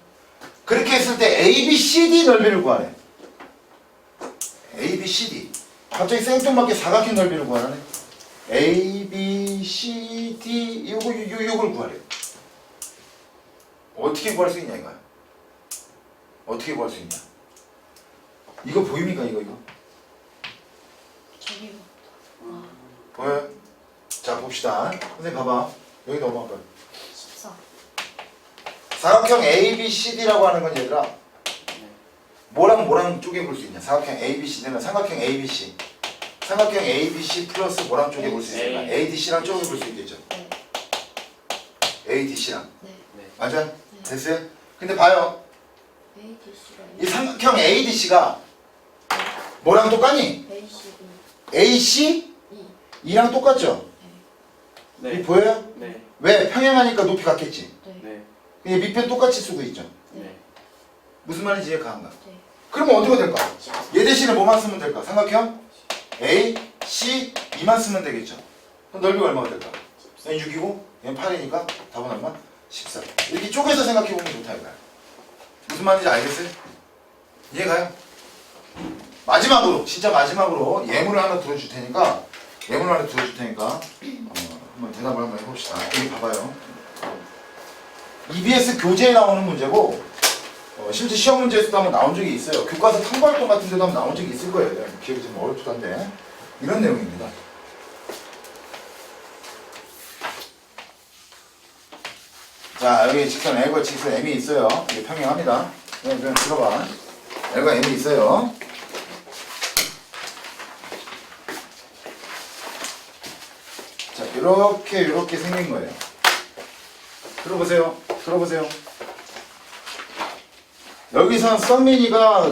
그렇게 했을 때 ABCD 넓이를 구하래. ABCD. 갑자기 생뚱맞게 사각형 넓이를 구하라네. ABCD 요걸 구하래. 어떻게 구할 수 있냐 이거야? 어떻게 구할 수 있냐? 이거 보입니까 이거? 저기가 보여요? 자 봅시다. 선생님 봐봐. 여기 넘어가봐요. 사각형 ABCD라고 하는 건 얘들아 뭐랑 쪼개 볼 수 있냐? 사각형 ABCD는 삼각형 ABC. 삼각형 ABC 플러스 뭐랑 쪼개 볼 수 있을까? ADC랑 쪼개 볼 수 있겠죠? 네. ADC랑. 네. 네. 맞아? 됐어요? 근데 봐요. ADC가 이 삼각형 ADC가 뭐랑 똑같니? ACB AC? E. 이랑 똑같죠? 이 네. 보여요? 네. 왜? 평행하니까 높이 같겠지? 네. 네. 근데 밑변 똑같이 쓰고 있죠? 네. 무슨 말인지 이해가 안 가? 네. 그러면 어디가 될까? 얘 대신에 뭐만 쓰면 될까? 삼각형 A, C, E만 쓰면 되겠죠? 그럼 넓이가 얼마가 될까? 얘는 6이고 얘는 8이니까 답은 얼마? 14. 이렇게 쪼개서 생각해보면 좋다 이거야. 무슨 말인지 알겠어요? 이해가요? 마지막으로 진짜 마지막으로 예문을 하나 들어줄 테니까 한번 대답을 한번 해봅시다. 여기 봐봐요. EBS 교재에 나오는 문제고 실제 시험 문제에서도 한번 나온 적이 있어요. 교과서 탐구활동 같은 데도 한번 나온 적이 있을 거예요. 기억이 좀 어렵기도 한데 이런 내용입니다. 자 여기 직선 L과 직선 M이 있어요. 이게 평행합니다. 그냥 들어봐. L과 M이 있어요. 자 이렇게 생긴 거예요. 들어보세요. 여기서 성민이가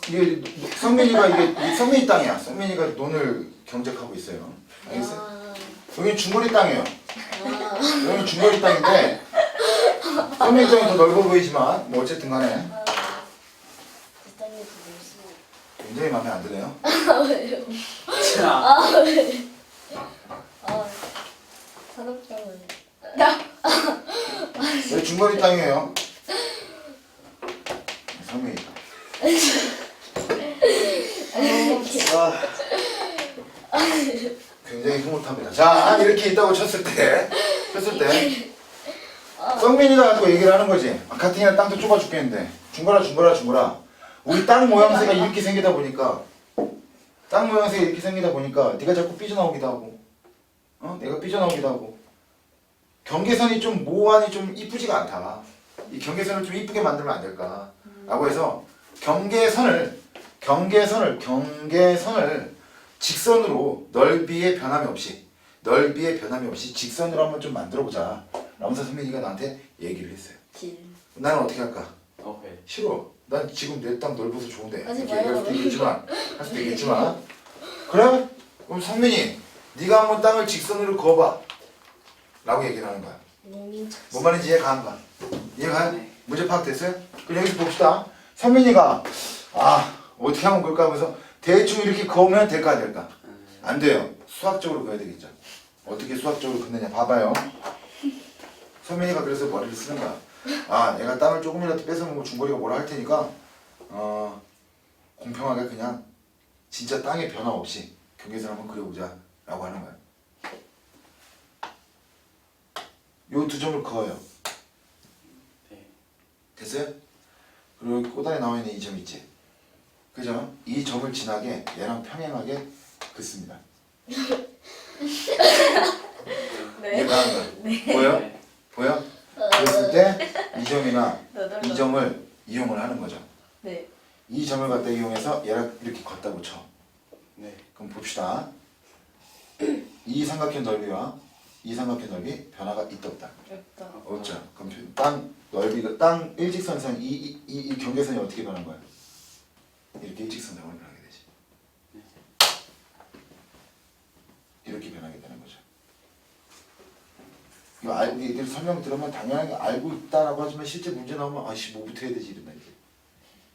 이게 성민이 땅이야. 성민이가 논을 경작하고 있어요. 알겠어요? 여기 중거리 땅이에요. 여기 중거리 땅인데 성민이 땅이 더 넓어 보이지만 뭐 어쨌든 간에 굉장히 마음에 안 드네요. 자. 산업장은 여기 중거리 땅이에요. 성민이 땅. 굉장히 흐뭇합니다. 자 이렇게 있다고 쳤을 때 성민이가 또 얘기를 하는 거지. 같은 땅도 좁아 죽겠는데 중거라 우리 땅 모양새가 이렇게 생기다 보니까 네가 자꾸 삐져나오기도 하고 내가 삐져나오기도 하고 경계선이 좀 모호하니 좀 이쁘지가 않다. 이 경계선을 좀 이쁘게 만들면 안 될까 라고 해서 경계선을 직선으로 넓이의 변함이 없이 직선으로 한번 좀 만들어보자 라면서 선민이가 나한테 얘기를 했어요. 나는 어떻게 할까? 오케이. 싫어. 난 지금 내 땅 넓어서 좋은데 하지 이렇게 마요. 할 수도 있겠지만 그래? 그럼 성민이 네가 한번 땅을 직선으로 그어봐 라고 얘기를 하는 거야. 뭔 말인지 이해가 안 가? 이해가요? 네. 문제 파악됐어요? 그럼 여기서 봅시다. 성민이가 어떻게 하면 그럴까 하면서 대충 이렇게 그으면 될까 안 될까? 안 돼요. 수학적으로 그어야 되겠죠. 어떻게 수학적으로 긋느냐 봐봐요. 성민이가 그래서 머리를 쓰는 거야. 내가 땅을 조금이라도 뺏어먹으면 중거리가 뭐라 할 테니까 공평하게 그냥 진짜 땅의 변화 없이 경계선 한번 그려보자 라고 하는 거야. 요 두 점을 그어요. 네. 됐어요? 그리고 여기 꼬다리 나와 있는 이 점 있지? 그죠? 이 점을 지나게 얘랑 평행하게 긋습니다. 이해가 안 가? 보여? 네. 보여? 그랬을 때 이 점이나 이 점을 이용을 하는 거죠. 네. 이 점을 갖다 이용해서 얘랑 이렇게 걷다고 쳐. 네. 그럼 봅시다. 이 삼각형 넓이와 이 삼각형 넓이 변화가 있다 없다? 없다. 없죠. 그럼 땅 넓이가 땅 일직선상 이 경계선이 어떻게 변한 거야? 이렇게 일직선상으로 변하게 되지. 이렇게 변하게 되는 거죠. 이거 얘들 설명 들으면 당연하게 알고 있다라고 하지만 실제 문제 나오면 뭐부터 해야 되지 이런다 이제.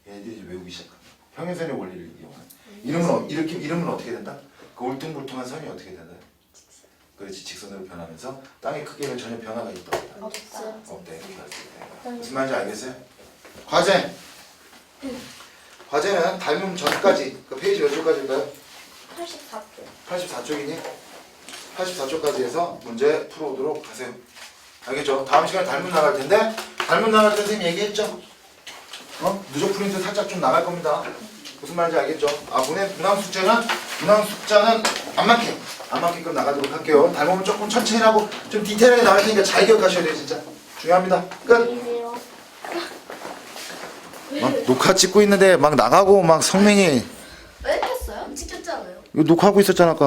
얘네들이 이제 외우기 시작한다. 평행선의 원리를 이용하는. 이름은 어떻게 된다? 그 울퉁불퉁한 선이 어떻게 된다? 그렇지. 직선으로 변하면서 땅의 크기는 전혀 변화가 있다 없다? 없대. 무슨 말인지 알겠어요? 과제는 닮음 전까지 그 페이지 몇 쪽까지일까요? 84쪽. 84쪽이니? 84쪽까지 해서 문제 풀어오도록 하세요. 알겠죠? 다음 시간에 닮음 나갈 텐데 닮음 나갈 때 선생님 얘기했죠? 누적 프린트 살짝 좀 나갈 겁니다. 무슨 말인지 알겠죠? 문항 숫자는 안 맞게끔 나가도록 할게요. 닮음은 조금 천천히 하고 좀 디테일하게 나갈 테니까 잘 기억하셔야 돼요. 진짜 중요합니다. 끝. 녹화 찍고 있는데 막 나가고 막 성민이 왜 켰어요? 찍혔잖아요. 이거 녹화하고 있었잖아 아까.